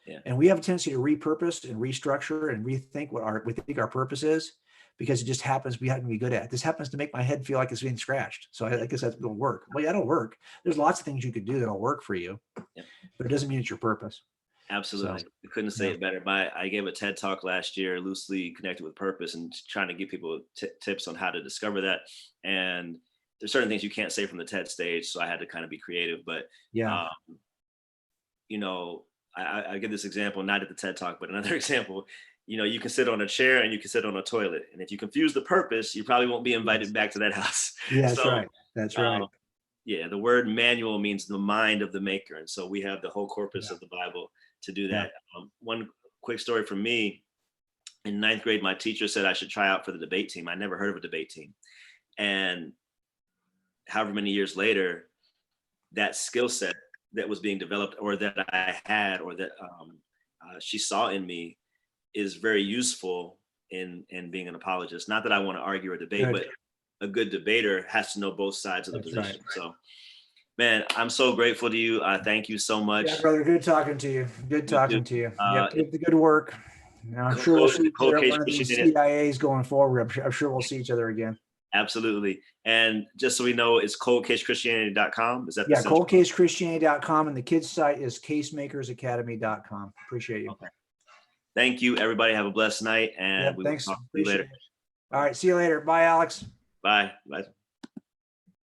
Yeah. And we have a tendency to repurpose and restructure and rethink what we think our purpose is, because it just happens we happen to be good at it. This happens to make my head feel like it's being scratched. So I guess that will work. Well, yeah, it'll work. There's lots of things you could do that'll work for you, Yeah. but it doesn't mean it's your purpose. Absolutely. So, I couldn't say it better. I gave a TED talk last year, loosely connected with purpose, and trying to give people tips on how to discover that. And there's certain things you can't say from the TED stage, so I had to kind of be creative. But yeah. I give this example, not at the TED talk, but another example. You can sit on a chair and you can sit on a toilet, and if you confuse the purpose, you probably won't be invited back to that house. Yeah, that's right. That's right. Yeah, the word manual means the mind of the maker, and so we have the whole corpus of the Bible to do that. One quick story from me: in ninth grade, my teacher said I should try out for the debate team. I never heard of a debate team, and however many years later, that skill set that was being developed, or that I had, or that she saw in me, is very useful in being an apologist. Not that I want to argue or debate, but a good debater has to know both sides of the position. Right. So, man, I'm so grateful to you. Thank you so much. Yeah, brother. Good talking to you. Good talking to you. Keep the good work. I'm sure we'll see each other at one of these CIAs going forward. I'm sure we'll see each other again. Absolutely. And just so we know, it's coldcasechristianity.com. Is that the coldcasechristianity.com, and the kids site is casemakersacademy.com. Appreciate you. Okay. Thank you, everybody. Have a blessed night, and we will talk to you later. All right. See you later. Bye, Alex. Bye. Bye.